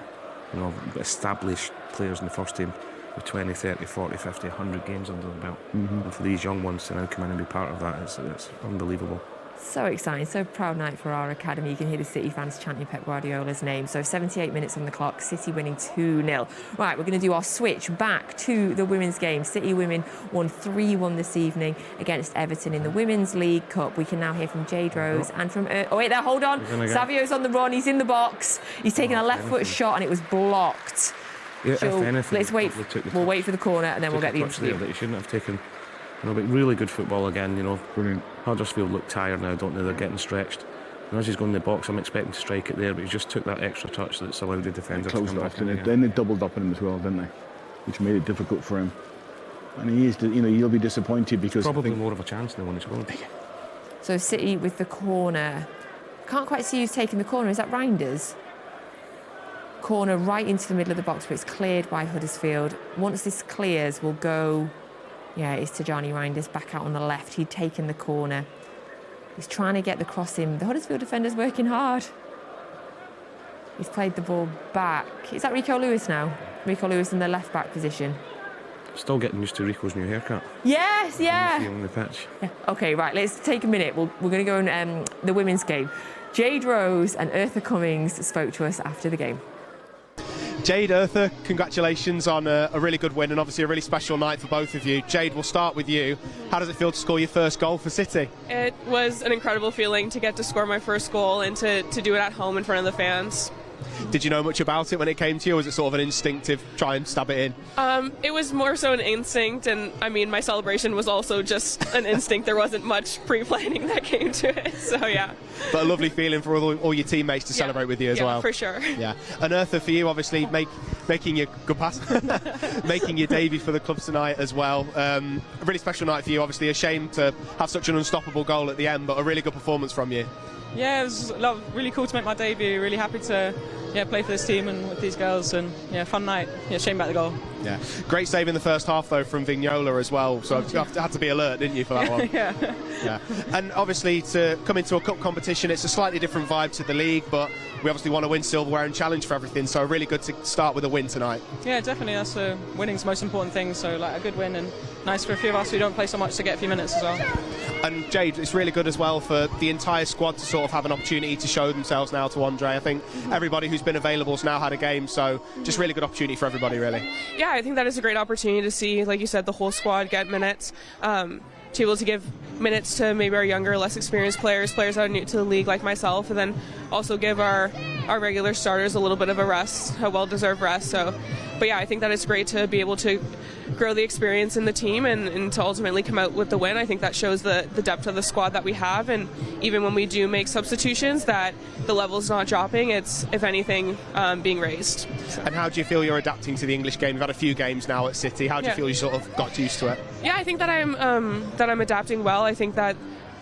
Established players in the first team with 20, 30, 40, 50, 100 games under the belt. And for these young ones to now come in and be part of that, it's unbelievable. So exciting, so proud night for our academy. You can hear the City fans chanting Pep Guardiola's name. So 78 minutes on the clock, City winning 2-0. Right, we're going to do our switch back to the women's game. City women won 3-1 this evening against Everton in the Women's League Cup. We can now hear from Jade Rose and from... oh, wait there, hold on. Savio's on the run, he's in the box. He's taking a left-foot shot and it was blocked. Yeah, So if anything, let's wait. We'll wait for the corner and then we'll get the interview. That you shouldn't have taken. But really good football again. Brilliant. Huddersfield look tired now, don't they? They're getting stretched. And as he's going in the box, I'm expecting to strike it there, but he just took that extra touch that's allowed the defender to come back in. Then they doubled up on him as well, didn't they? Which made it difficult for him. And he is, he'll be disappointed because probably more of a chance than when it's going. So City with the corner. Can't quite see who's taking the corner. Is that Reinders? Corner right into the middle of the box, but it's cleared by Huddersfield. Once this clears, we'll go... Yeah, it's Tajani Reinders back out on the left. He'd taken the corner. He's trying to get the cross in. The Huddersfield defender's working hard. He's played the ball back. Is that Rico Lewis now? Rico Lewis in the left-back position. Still getting used to Rico's new haircut. Yes, yeah. On the pitch. Yeah. OK, right, let's take a minute. We're going to go in the women's game. Jade Rose and Eartha Cummings spoke to us after the game. Jade, Eartha, congratulations on a really good win and obviously a really special night for both of you. Jade, we'll start with you. How does it feel to score your first goal for City? It was an incredible feeling to get to score my first goal and to do it at home in front of the fans. Did you know much about it when it came to you, or was it sort of an instinctive try and stab it in? It was more so an instinct, and I mean, my celebration was also just an instinct. There wasn't much pre-planning that came to it, so yeah. But a lovely feeling for all your teammates to celebrate with you as well. Yeah, for sure. Yeah, and Eartha, for you, obviously making your good pass, making your debut for the club tonight as well. A really special night for you. Obviously, a shame to have such an unstoppable goal at the end, but a really good performance from you. Yeah, it was really cool to make my debut. Really happy to play for this team and with these girls, and fun night. Shame about the goal. Yeah, great save in the first half though from Vignola as well. So you had to be alert, didn't you, for that one? Yeah. And obviously to come into a cup competition, it's a slightly different vibe to the league, but we obviously want to win silverware and challenge for everything. So really good to start with a win tonight. Yeah, definitely. That's winning's the most important thing. So a good win, and nice for a few of us who don't play so much to get a few minutes as well. And Jade, it's really good as well for the entire squad to sort of have an opportunity to show themselves now to Andre. I think everybody who's been available has now had a game, so just really good opportunity for everybody, really. Yeah, I think that is a great opportunity to see, like you said, the whole squad get minutes. To be able to give minutes to maybe our younger, less experienced players that are new to the league like myself, and then also give our regular starters a little bit of a rest, a well-deserved rest. But yeah, I think that it's great to be able to grow the experience in the team and to ultimately come out with the win. I think that shows the depth of the squad that we have, and even when we do make substitutions, that the level's not dropping, it's, if anything, being raised. And how do you feel you're adapting to the English game? You've had a few games now at City. How do you feel you sort of got used to it? Yeah, I think that I'm adapting well. I think that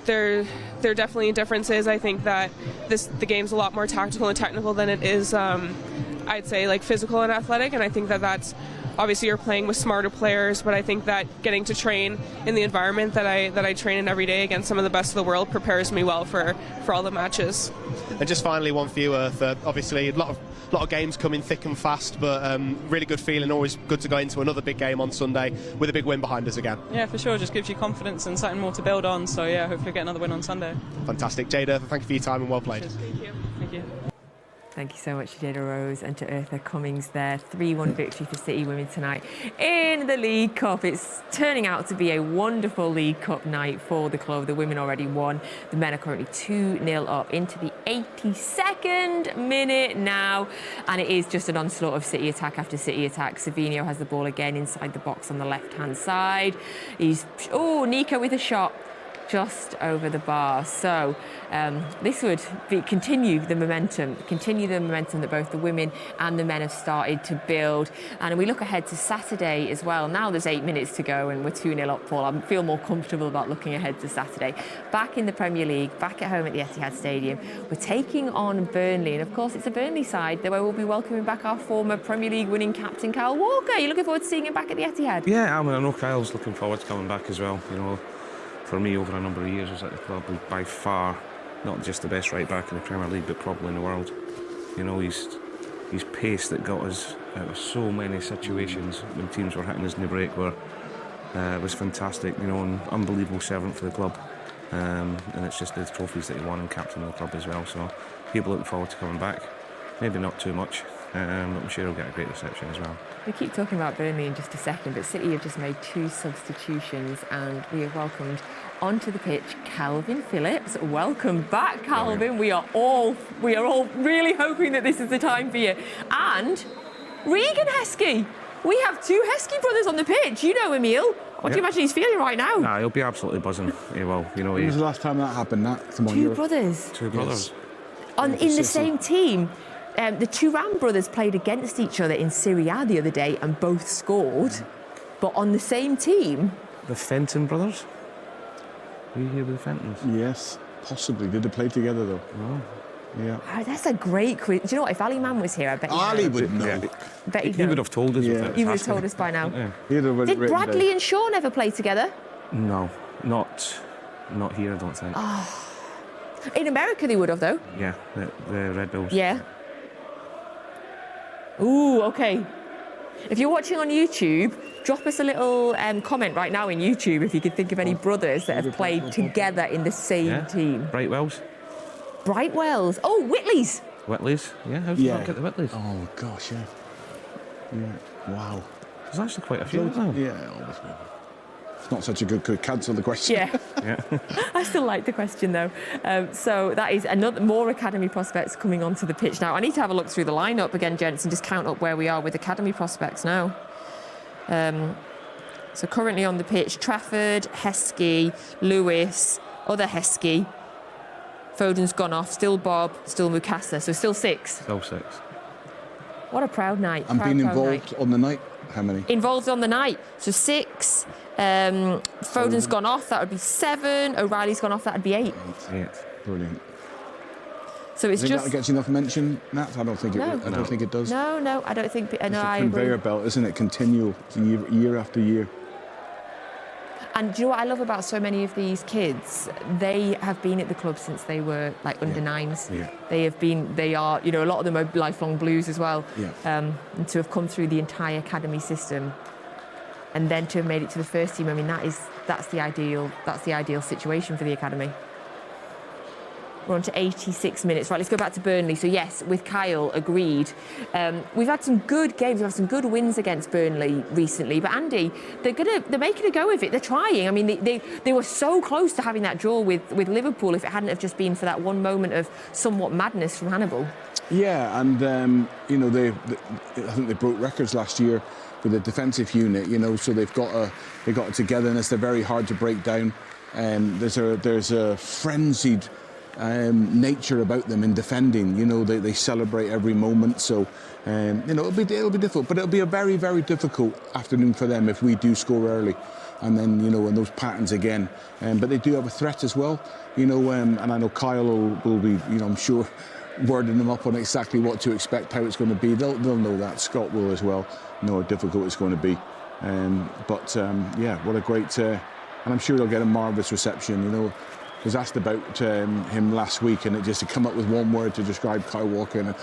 there are definitely differences. I think that the game's a lot more tactical and technical than it is, I'd say, like physical and athletic, and I think that that's obviously you're playing with smarter players, but I think that getting to train in the environment that I train in every day against some of the best of the world prepares me well for all the matches. And just finally, one for you, Eartha. Obviously, a lot of games coming thick and fast, but really good feeling. Always good to go into another big game on Sunday with a big win behind us again. Yeah, for sure. Just gives you confidence and something more to build on. So yeah, hopefully get another win on Sunday. Fantastic. Jade Eartha, thank you for your time and well played. Thank you. Thank you. Thank you so much to Jada Rose and to Eartha Cummings there. 3-1 victory for City women tonight in the League Cup. It's turning out to be a wonderful League Cup night for the club. The women already won. The men are currently 2-0 up into the 82nd minute now. And it is just an onslaught of City attack after City attack. Savinho has the ball again inside the box on the left-hand side. Nico with a shot just over the bar. So this would continue the momentum that both the women and the men have started to build. And we look ahead to Saturday as well. Now there's 8 minutes to go and we're 2-0 up, Paul. I feel more comfortable about looking ahead to Saturday. Back in the Premier League, back at home at the Etihad Stadium, we're taking on Burnley. And of course it's a Burnley side where we'll be welcoming back our former Premier League winning captain Kyle Walker. Are you looking forward to seeing him back at the Etihad? Yeah, I know Kyle's looking forward to coming back as well. For me, over a number of years, I was at the club, was by far not just the best right back in the Premier League, but probably in the world. His pace that got us out of so many situations when teams were hitting us in the break was fantastic. An unbelievable servant for the club, and it's just the trophies that he won and captain of the club as well. So people looking forward to coming back. Maybe not too much, but I'm sure he'll get a great reception as well. We keep talking about Burnley in just a second, but City have just made 2 substitutions and we have welcomed onto the pitch Calvin Phillips. Welcome back, Calvin. We are all really hoping that this is the time for you. And Regan Heskey. We have 2 Heskey brothers on the pitch. You know Emil. What do you imagine he's feeling right now? Nah, he'll be absolutely buzzing. He will. When was the last time that happened? Come on, 2 brothers. 2 brothers. In the same team. The Thuram brothers played against each other in Serie A the other day and both scored. But on the same team... The Fenton brothers? Were you here with the Fentons? Yes, possibly. Did they play together, though? Oh. Yeah. Oh, that's a great quiz. Do you know what? If Ali Man was here, I bet Ali would know. I bet he would have told us. Yeah. He would have told us by now. Yeah. Did Bradley and Sean ever play together? No, not here, I don't think. Oh. In America they would have, though. Yeah, the Red Bulls. Yeah. Ooh, okay. If you're watching on YouTube, drop us a little comment right now in YouTube if you could think of any brothers that have played together in the same team. Brightwells. Brightwells. Oh, Whitleys. Whitleys. Yeah, how did you not get the Whitleys? Oh, gosh, yeah. Yeah, wow. There's actually quite a few, isn't there? Yeah, always. It's not such a good cancel the question. Yeah. I still like the question though. So that is more academy prospects coming onto the pitch now. I need to have a look through the lineup again, gents, and just count up where we are with academy prospects now. So currently on the pitch, Trafford, Heskey, Lewis, other Heskey. Foden's gone off, still Bob, still Mukasa, so still 6. Still 6. What a proud night. And being involved on the night, how many? Involved on the night, so 6. Foden's gone off, that would be 7. O'Reilly's gone off, that would be 8. 8. Brilliant. So it's just... that gets enough mention, Nat? I don't think it does. No, I don't think... It's a conveyor belt, isn't it? Continual, year after year. And do you know what I love about so many of these kids? They have been at the club since they were like under 9s. Yeah. They are, a lot of them are lifelong Blues as well. Yeah. And to have come through the entire academy system and then to have made it to the first team, I mean, that's the ideal situation for the academy. We're on to 86 minutes. Right, let's go back to Burnley. So yes, with Kyle, agreed. We've had some good games. We've had some good wins against Burnley recently. But Andy, they're making a go of it. They're trying. I mean, they were so close to having that draw with Liverpool if it hadn't have just been for that one moment of somewhat madness from Hannibal. Yeah, and I think they broke records last year with the defensive unit. So they've got a togetherness. They're very hard to break down. There's a frenzied nature about them in defending. They celebrate every moment, so it'll be difficult, but it'll be a very, very difficult afternoon for them if we do score early, and then in those patterns again. But they do have a threat as well, and I know Kyle will be, I'm sure, wording them up on exactly what to expect, how it's going to be. They'll know that. Scott will as well know how difficult it's going to be. Yeah, what a great... and I'm sure they'll get a marvellous reception, you know. I was asked about him last week, and it just to come up with one word to describe Kyle Walker, and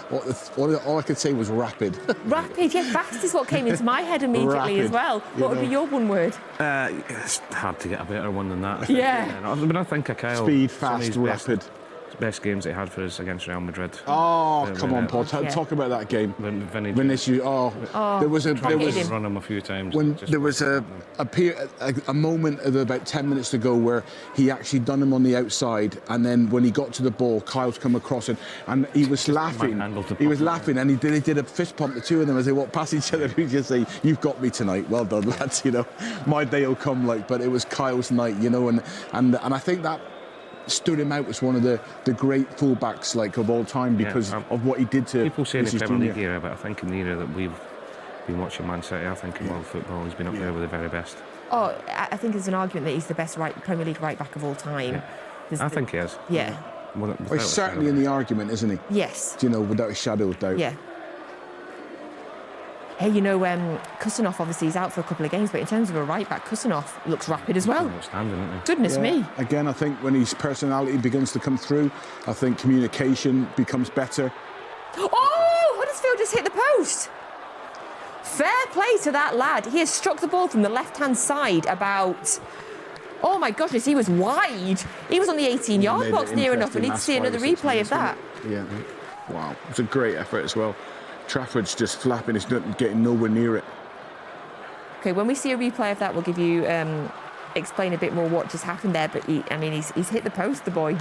all I could say was rapid. Rapid, yeah, fast is what came into my head immediately as well. What would be your one word? It's hard to get a better one than that. Yeah. But I think Kyle... Speed, fast, rapid. Best games they had for us against Real Madrid. Oh, come on, Paul. Talk about that game. Vinicius. There was run him a few times. There was a moment of about 10 minutes to go where he actually done him on the outside, and then when he got to the ball, Kyle's come across it, and he was laughing. He was laughing, and he did a fist pump. The two of them as they walked past each other. He just say, "You've got me tonight. Well done, lads." You know, my day will come. But it was Kyle's night. You know, and I think that stood him out as one of the great fullbacks of all time because of what he did to people say in the Premier League era, but I think in the era that we've been watching Man City, I think in world football he's been up there with the very best. Oh, I think there's an argument that he's the best Premier League right back of all time. Yeah. I think he is. Yeah. Well, he's certainly in the argument, isn't he? Yes. You know, without a shadow of doubt. Yeah. Hey, you know, Kusanov obviously is out for a couple of games, but in terms of a right-back, Kusanov looks rapid as well. Outstanding, isn't he? Goodness me. Again, I think when his personality begins to come through, I think communication becomes better. Oh, Huddersfield just hit the post. Fair play to that lad. He has struck the ball from the left-hand side about... Oh, my goodness, he was wide. He was on the 18-yard box near enough. We need to see another replay of that. Yeah. Wow. It's a great effort as well. Trafford's just flapping, it's getting nowhere near it. OK, when we see a replay of that, we'll give you, explain a bit more what just happened there, but he's hit the post, the boy.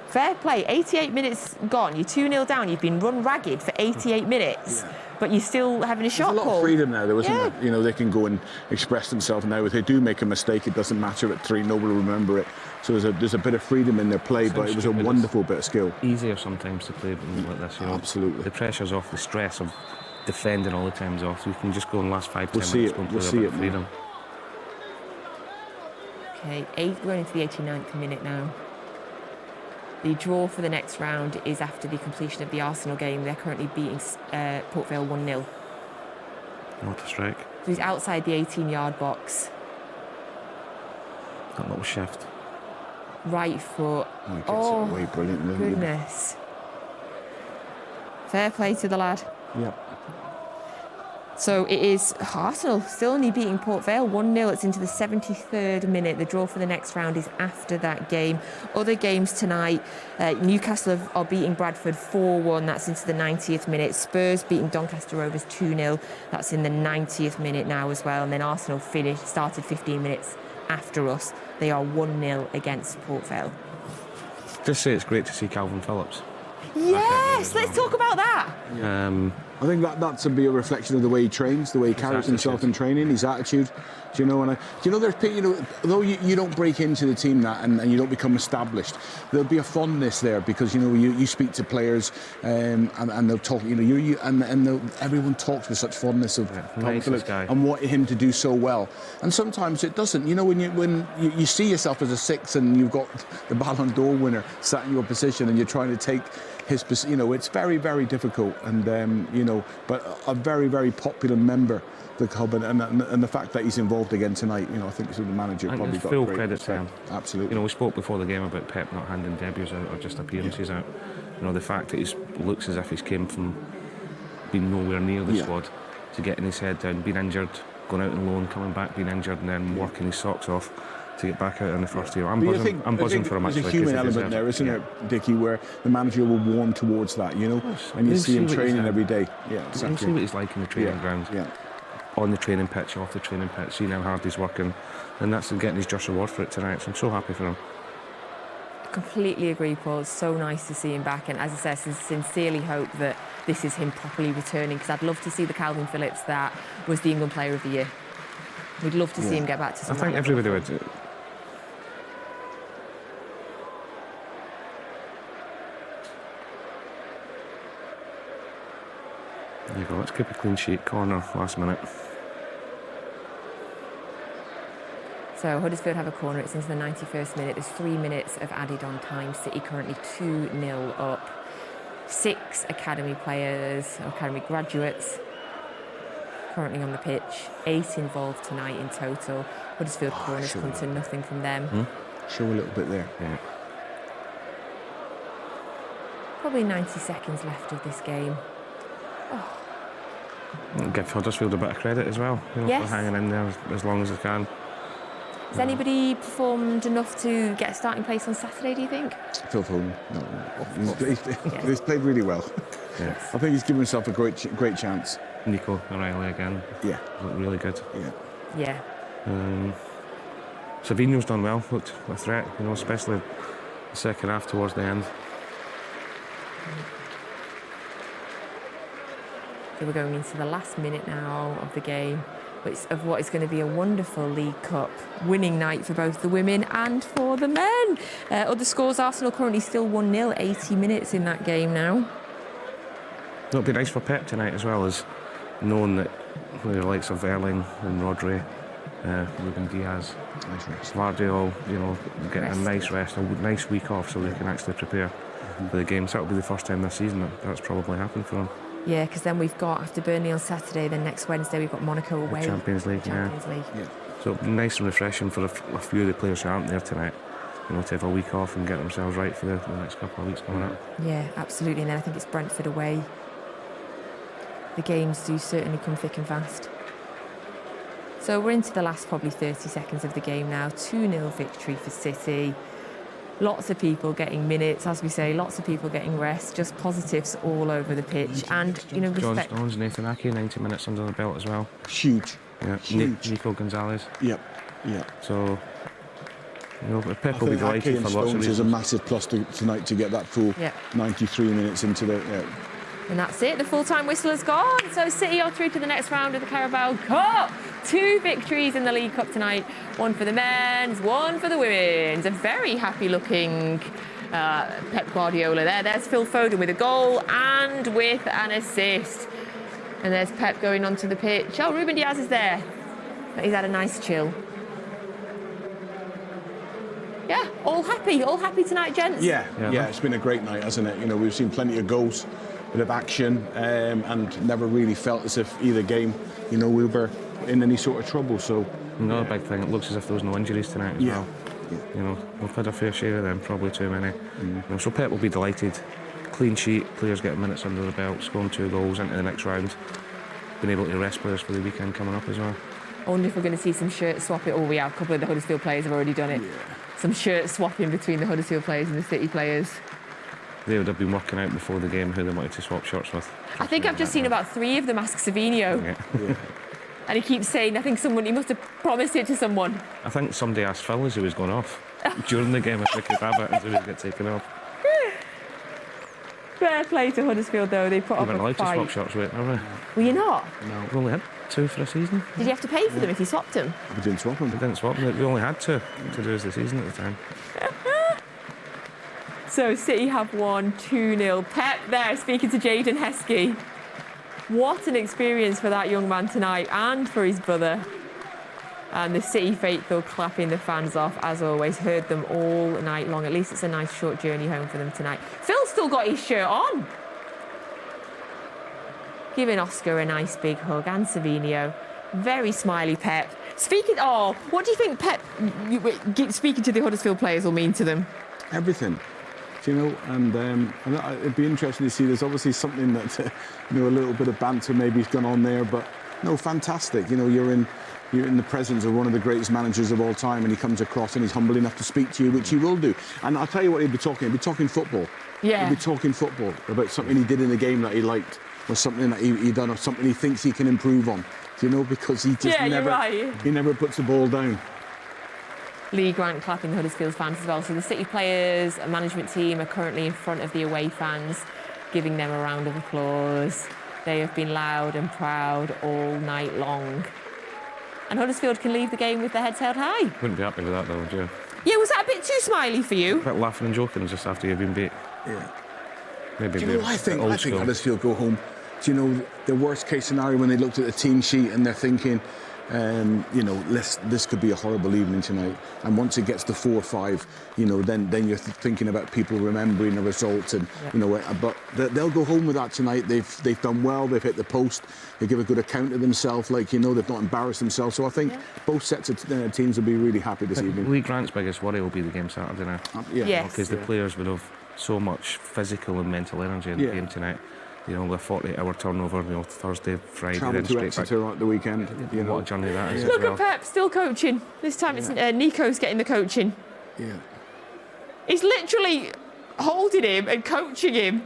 Fair play, 88 minutes gone, you're 2-0 down, you've been run ragged for 88 minutes, but you're still having a shot call. There's a lot of freedom now, though, isn't there? You know, they can go and express themselves now. If they do make a mistake, it doesn't matter at 3, nobody will remember it. So there's a bit of freedom in their play, but it was a wonderful bit of skill. Easier sometimes to play like this, you know. Absolutely. The pressure's off, the stress of defending all the time's off. So you can just go in the last 5-10 minutes and play a bit of freedom. OK, going into the 89th minute now. The draw for the next round is after the completion of the Arsenal game. They're currently beating Port Vale 1-0. What a strike. So he's outside the 18-yard box. That little shift. Right foot. Oh, it away brilliant, goodness. Fair play to the lad. Yeah. So it is Arsenal still only beating Port Vale 1-0. It's into the 73rd minute. The draw for the next round is after that game. Other games tonight, Newcastle are beating Bradford 4-1. That's into the 90th minute. Spurs beating Doncaster Rovers 2-0. That's in the 90th minute now as well. And then Arsenal started 15 minutes after us. They are 1-0 against Port Vale. Just say it's great to see Calvin Phillips. Yes, let's talk about that. I think that should be a reflection of the way he trains, the way he carries himself in training, his attitude. Do you know? And there's people. Although you don't break into the team and you don't become established, there'll be a fondness there because you speak to players and they'll talk. Everyone talks with such fondness of Phillips and want him to do so well. And sometimes it doesn't. You know, when you see yourself as a 6 and you've got the Ballon d'Or winner sat in your position and you're trying to take his, it's very, very difficult. And but a very, very popular member. The club and the fact that he's involved again tonight, I think the manager probably got full credit to him. Absolutely. We spoke before the game about Pep not handing debuts out or just appearances out. The fact that he looks as if he's came from being nowhere near the squad to getting his head down, being injured, going out on loan, coming back, being injured, and then working his socks off to get back out in the first year. I'm buzzing for a match like this. There's a human element there, isn't there, Dickie, where the manager will warm towards that, and you see him training every day. Yeah, exactly. You see what he's like in the training ground. Yeah. On the training pitch, off the training pitch, seeing how hard he's working, and that's getting his just reward for it tonight. So I'm so happy for him. Completely agree, Paul. It's so nice to see him back, and as I said, sincerely hope that this is him properly returning, because I'd love to see the Calvin Phillips that was the England Player of the Year. We'd love to see him get back to some. I think everybody would. There you go, let's keep a clean sheet. Corner, last minute. So Huddersfield have a corner. It's into the 91st minute. There's 3 minutes of added on time. City currently 2-0 up. 6 academy players, or academy graduates, currently on the pitch. 8 involved tonight in total. Huddersfield corners come to nothing from them. Show a little bit there. Yeah. Probably 90 seconds left of this game. Give Huddersfield a bit of credit as well, for hanging in there as long as they can. Has anybody performed enough to get a starting place on Saturday, do you think? Phil Foden. No. He's played really well. Yeah. I think he's given himself a great chance. Nico O'Reilly again. Yeah. Looked really good. Yeah. Savino's done well, looked a threat, especially the second half towards the end. So we're going into the last minute now of the game, of what is going to be a wonderful League Cup winning night for both the women and for the men. Other scores, Arsenal currently still 1-0, 80 minutes in that game now. It'll be nice for Pep tonight as well, as knowing that the likes of Erling and Rodri, Ruben Diaz, Vardy all, getting a nice rest, a nice week off so they can actually prepare for the game. So that'll be the first time this season that's probably happened for them. Yeah, because then we've got, after Burnley on Saturday, then next Wednesday we've got Monaco away. Champions League. Yeah. So it'll be nice and refreshing for a few of the players who aren't there tonight, to have a week off and get themselves right for the next couple of weeks coming up. Yeah, absolutely. And then I think it's Brentford away. The games do certainly come thick and fast. So we're into the last probably 30 seconds of the game now. 2-0 victory for City. Lots of people getting minutes, as we say, lots of people getting rest, just positives all over the pitch. And, John Stones, Nathan Ake, 90 minutes under the belt as well. Huge. Yeah. Huge. Nico Gonzalez. Yep. So, Pep will be delighted for lots of reasons. Is a massive plus tonight to get that full 93 minutes into the... And that's it, the full-time whistle has gone. So City are through to the next round of the Carabao Cup. 2 victories in the League Cup tonight. 1 for the men's, 1 for the women's. A very happy-looking Pep Guardiola there. There's Phil Foden with a goal and with an assist. And there's Pep going onto the pitch. Oh, Ruben Diaz is there. But he's had a nice chill. Yeah, all happy tonight, gents. Yeah, it's been a great night, hasn't it? We've seen plenty of goals, bit of action, and never really felt as if either game, we were in any sort of trouble. So another big thing, it looks as if there was no injuries tonight as well. We've had a fair share of them, probably too many. So Pep will be delighted. Clean sheet, players getting minutes under the belt, scoring 2 goals into the next round, being able to rest players for the weekend coming up as well. I wonder if we're going to see some shirt swapping. Oh, we have. A couple of the Huddersfield players have already done it. Some shirt swapping between the Huddersfield players and the City players. They would have been working out before the game who they wanted to swap shirts with. I think I've just seen about 3 of them ask Savino. And he keeps saying, I think he must have promised it to someone. I think somebody asked Phil as he was going off during the game if they could have it and he would get taken off. Fair play to Huddersfield, though. They put up a fight. We weren't allowed to swap shirts with, are we? Were you not? No. We only had 2 for a season. Did you have to pay for them if you swapped them? We didn't swap them. We didn't swap them. We only had 2 to do as the season at the time. So City have won 2-0. Pep there speaking to Jayden Heskey. What an experience for that young man tonight and for his brother. And the City faithful clapping the fans off, as always. Heard them all night long. At least it's a nice short journey home for them tonight. Phil's still got his shirt on. Giving Oscar a nice big hug, and Savino. Very smiley Pep. What do you think Pep speaking to the Huddersfield players will mean to them? Everything. And it'd be interesting to see. There's obviously something that, a little bit of banter maybe has gone on there, but no, fantastic. You're in the presence of one of the greatest managers of all time, and he comes across and he's humble enough to speak to you, which he will do. And I'll tell you what he'd be talking football. Yeah. He'd be talking football about something he did in the game that he liked, or something that he done, or something he thinks he can improve on. Because he just he never puts the ball down. Lee Grant clapping the Huddersfield fans as well. So the City players and management team are currently in front of the away fans, giving them a round of applause. They have been loud and proud all night long. And Huddersfield can leave the game with their heads held high. Wouldn't be happy with that though, would you? Yeah, was that a bit too smiley for you? A bit laughing and joking just after you've been beat. Yeah. Maybe I think Huddersfield go home. The worst case scenario when they looked at the team sheet and they're thinking, you know, this could be a horrible evening tonight. And once it gets to 4-5, you know, then you're thinking about people remembering the result, and you know, but they'll go home with that tonight. They've done well. They've hit the post. They give a good account of themselves. Like, you know, they've not embarrassed themselves. So I think both sets of teams will be really happy this evening. Lee Grant's biggest worry will be the game Saturday now. Because the players would have so much physical and mental energy in the game tonight. You know, with 48-hour turnover, you know, Thursday, Friday, travel then to straight Exeter back. at the weekend. You know, what a journey that is. Look at Pep still coaching. This time it's Nico's getting the coaching. Yeah. He's literally holding him and coaching him.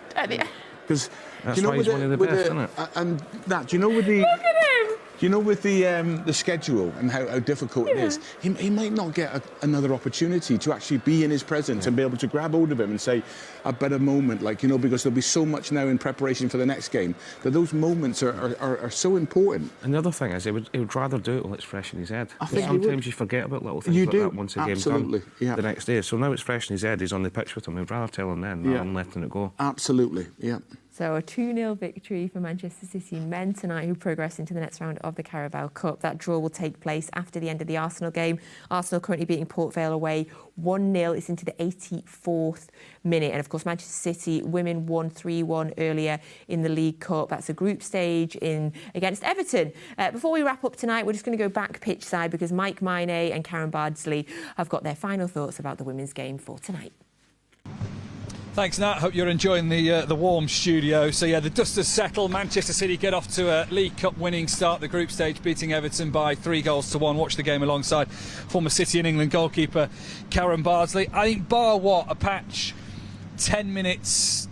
Because that's why he's one of the best, isn't it? And that, do you know with the... Look at him! Do you know with the schedule and how difficult it is, he might not get another opportunity to actually be in his presence and be able to grab hold of him and say a better moment, like, you know, because there'll be so much now in preparation for the next game that those moments are so important. And the other thing is, he would rather do it while it's fresh in his head. I think sometimes you forget about little things that once a game's done the next day. So now it's fresh in his head, he's on the pitch with him. He'd rather tell him then rather than letting it go. Absolutely, yeah. So a 2-0 victory for Manchester City men tonight, who progress into the next round of the Carabao Cup. That draw will take place after the end of the Arsenal game. Arsenal currently beating Port Vale away 1-0. It's into the 84th minute. And of course, Manchester City women won 3-1 earlier in the League Cup. That's a group stage against Everton. Before we wrap up tonight, we're just going to go back pitch side because Mike Maine and Karen Bardsley have got their final thoughts about the women's game for tonight. Thanks, Nat. Hope you're enjoying the warm studio. So, yeah, the dust has settled. Manchester City get off to a League Cup winning start, the group stage, beating Everton by 3-1. Watch the game alongside former City and England goalkeeper Karen Bardsley. I think, bar what, a patch, 10 minutes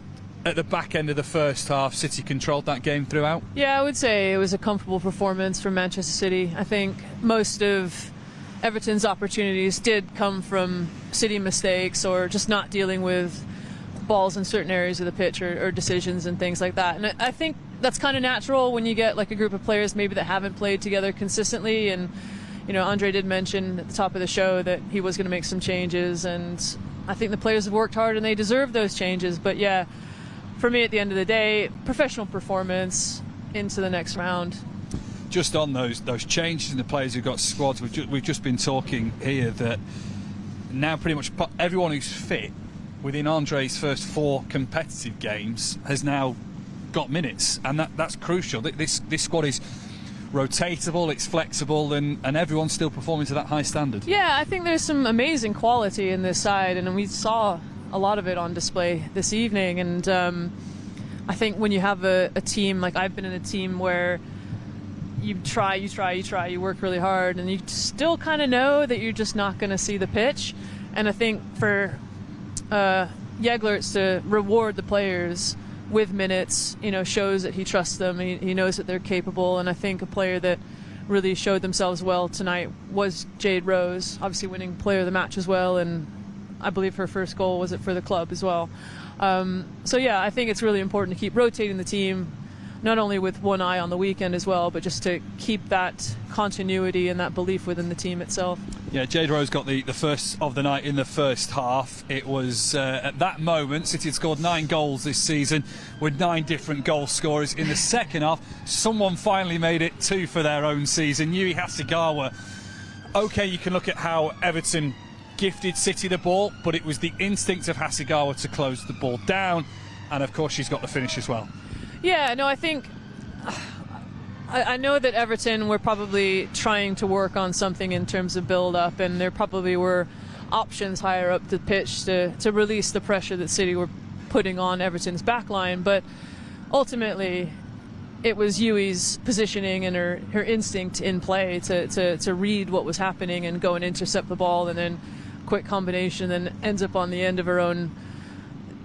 at the back end of the first half, City controlled that game throughout. Yeah, I would say it was a comfortable performance from Manchester City. I think most of Everton's opportunities did come from City mistakes or just not dealing with balls in certain areas of the pitch or decisions and things like that. And I think that's kind of natural when you get like a group of players maybe that haven't played together consistently. And, you know, Andre did mention at the top of the show that he was going to make some changes, and I think the players have worked hard and they deserve those changes. But yeah, for me at the end of the day, professional performance into the next round. Just on those changes in the players who've got squads, we've just been talking here that now pretty much everyone who's fit within Andre's first 4 competitive games has now got minutes, and that's crucial. This squad is rotatable, it's flexible, and everyone's still performing to that high standard. Yeah, I think there's some amazing quality in this side, and we saw a lot of it on display this evening. And I think when you have a team, like I've been in a team where you try, you work really hard, and you still kind of know that you're just not going to see the pitch. And I think for Jeglerts to reward the players with minutes, you know, shows that he trusts them. He knows that they're capable, and I think a player that really showed themselves well tonight was Jade Rose, obviously winning player of the match as well, and I believe her first goal was for the club as well. So yeah, I think it's really important to keep rotating the team, not only with one eye on the weekend as well, but just to keep that continuity and that belief within the team itself. Yeah, Jade Rose got the first of the night in the first half. It was at that moment City had scored 9 goals this season with 9 different goal scorers. In the second half, someone finally made it 2 for their own season. Yui Hasegawa. Okay, you can look at how Everton gifted City the ball, but it was the instinct of Hasegawa to close the ball down, and of course she's got the finish as well. Yeah, no, I think I know that Everton were probably trying to work on something in terms of build-up, and there probably were options higher up the pitch to release the pressure that City were putting on Everton's backline. But ultimately, it was Yui's positioning and her instinct in play to read what was happening and go and intercept the ball, and then quick combination, and ends up on the end of her own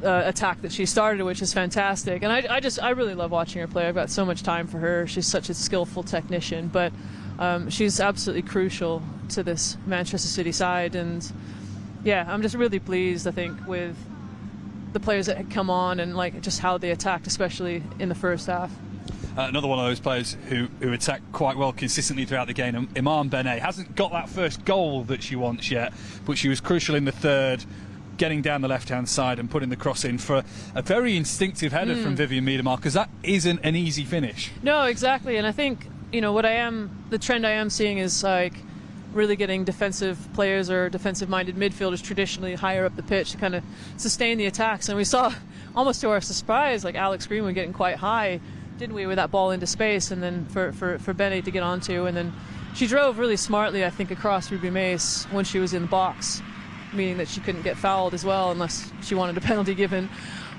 attack that she started, which is fantastic. And I really love watching her play. I've got so much time for her. She's such a skillful technician, but she's absolutely crucial to this Manchester City side. And yeah, I'm just really pleased, I think, with the players that had come on and like just how they attacked, especially in the first half. Another one of those players who attacked quite well consistently throughout the game, Iman Benet, hasn't got that first goal that she wants yet, but she was crucial in the third, getting down the left-hand side and putting the cross in for a very instinctive header from Vivianne Miedema, because that isn't an easy finish. No, exactly. And I think the trend I am seeing is like really getting defensive players or defensive-minded midfielders traditionally higher up the pitch to kind of sustain the attacks. And we saw, almost to our surprise, like Alex Greenwood getting quite high, didn't we, with that ball into space, and then for Benny to get onto, and then she drove really smartly, I think, across Ruby Mace when she was in the box, meaning that she couldn't get fouled as well unless she wanted a penalty given.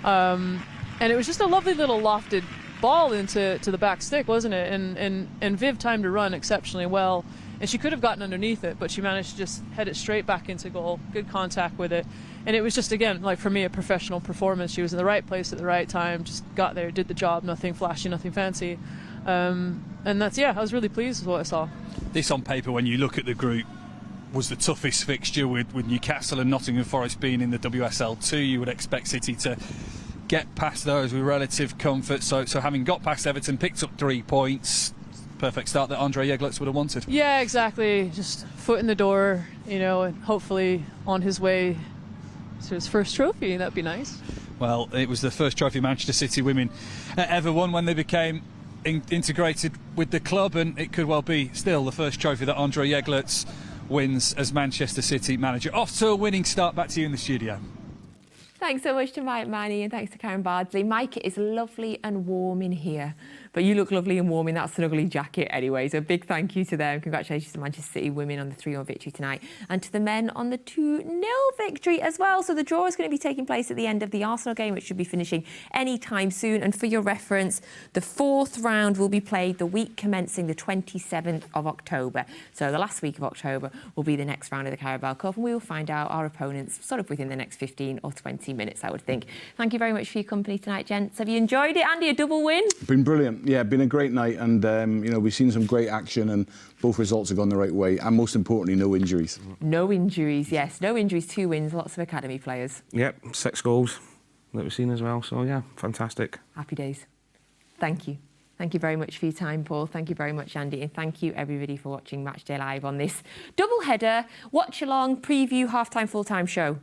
And it was just a lovely little lofted ball into the back stick, wasn't it? And Viv timed to run exceptionally well. And she could have gotten underneath it, but she managed to just head it straight back into goal. Good contact with it. And it was just, again, like for me, a professional performance. She was in the right place at the right time, just got there, did the job, nothing flashy, nothing fancy. And that's, I was really pleased with what I saw. This on paper, when you look at the group, was the toughest fixture with Newcastle and Nottingham Forest being in the WSL2. You would expect City to get past those with relative comfort. So having got past Everton, picked up 3 points, perfect start that Andre Yeglets would have wanted. Yeah, exactly. Just foot in the door, and hopefully on his way to his first trophy. That'd be nice. Well, it was the first trophy Manchester City women ever won when they became integrated with the club, and it could well be still the first trophy that Andre Yeglets wins as Manchester City manager. Off to a winning start. Back to you in the studio. Thanks so much to Mike Manny and thanks to Karen Bardsley. Mike, it is lovely and warm in here, but you look lovely and warm in that snuggly jacket anyway, so a big thank you to them. Congratulations to Manchester City women on the 3-1 victory tonight and to the men on the 2-0 victory as well. So the draw is going to be taking place at the end of the Arsenal game, which should be finishing any time soon. And for your reference, the 4th round will be played the week commencing the 27th of October. So the last week of October will be the next round of the Carabao Cup, and we will find out our opponents sort of within the next 15 or 20 minutes, I would think. Thank you very much for your company tonight, gents. Have you enjoyed it, Andy? A double win? Been brilliant. Yeah, been a great night, and we've seen some great action, and both results have gone the right way, and most importantly, no injuries. No injuries, yes. No injuries, 2 wins, lots of academy players. Yep, 6 goals that we've seen as well, so yeah, fantastic. Happy days. Thank you. Thank you very much for your time, Paul. Thank you very much, Andy. And thank you, everybody, for watching Matchday Live on this double-header, watch-along, preview, half-time, full-time show.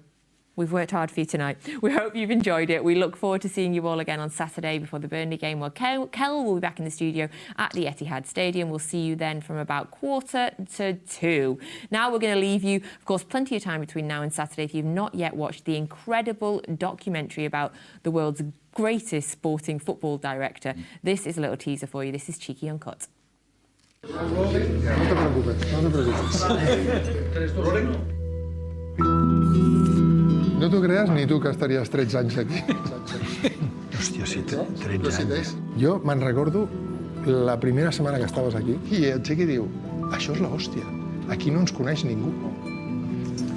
We've worked hard for you tonight. We hope you've enjoyed it. We look forward to seeing you all again on Saturday before the Burnley game. Well, Kel will be back in the studio at the Etihad Stadium. We'll see you then from about 1:45. Now we're going to leave you, of course, plenty of time between now and Saturday if you've not yet watched the incredible documentary about the world's greatest sporting football director. This is a little teaser for you. This is Cheeky Uncut. No te preocupes, no te preocupes. No t'ho creas ni tu que estaries 13 anys aquí. Hòstia, sí, 13 anys. Jo me'n recordo la primera setmana que estaves aquí i el Chequi diu, això és l'hòstia, aquí no ens coneix ningú.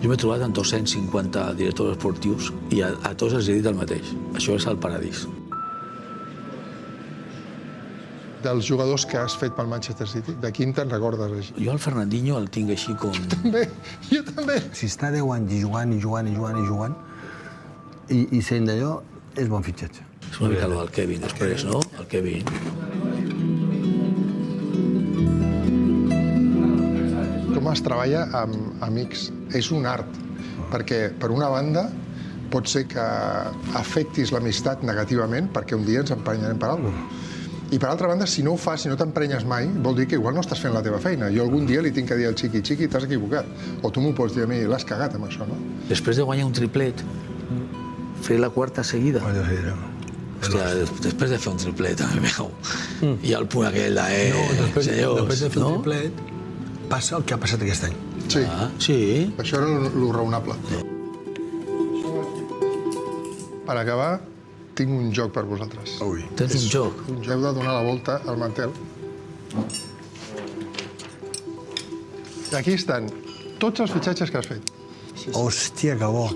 Jo m'he trobat amb 250 directors esportius i a tots els he dit el mateix. Això és el paradís. Dels jugadors que has fet pel Manchester City, de quin te'n recordes així? Jo el Fernandinho el tinc així com... Jo també. Si està 10 anys jugant i sent d'allò, és bon fitxatge. És una mica el Kevin després, no? El Kevin. Com es treballa amb amics? És un art, perquè per una banda pot ser que afectis l'amistat negativament perquè un dia ens emprenyarem per alguna cosa. I per altra banda, si no ho fas, si no t'emprenyes mai, vol dir que igual no estàs fent la teva feina. Jo algun dia li tinc que dir al Chiqui, t'has equivocat. O tu m'ho pots dir a mi, l'has cagat amb això, no? Després de guanyar un triplet, fer la quarta seguida. Hòstia, després de fer un triplet, també veu. Hi ha el punt aquell de, senyors, després de fer un triplet, passa el que ha passat aquest any. Sí. Sí. Això era lo raonable. Per acabar, tinc un joc per vosaltres. Ui. Tens un joc? Heu de donar la volta al mantel. I aquí estan tots els fitxatges que has fet. Hòstia, que bo.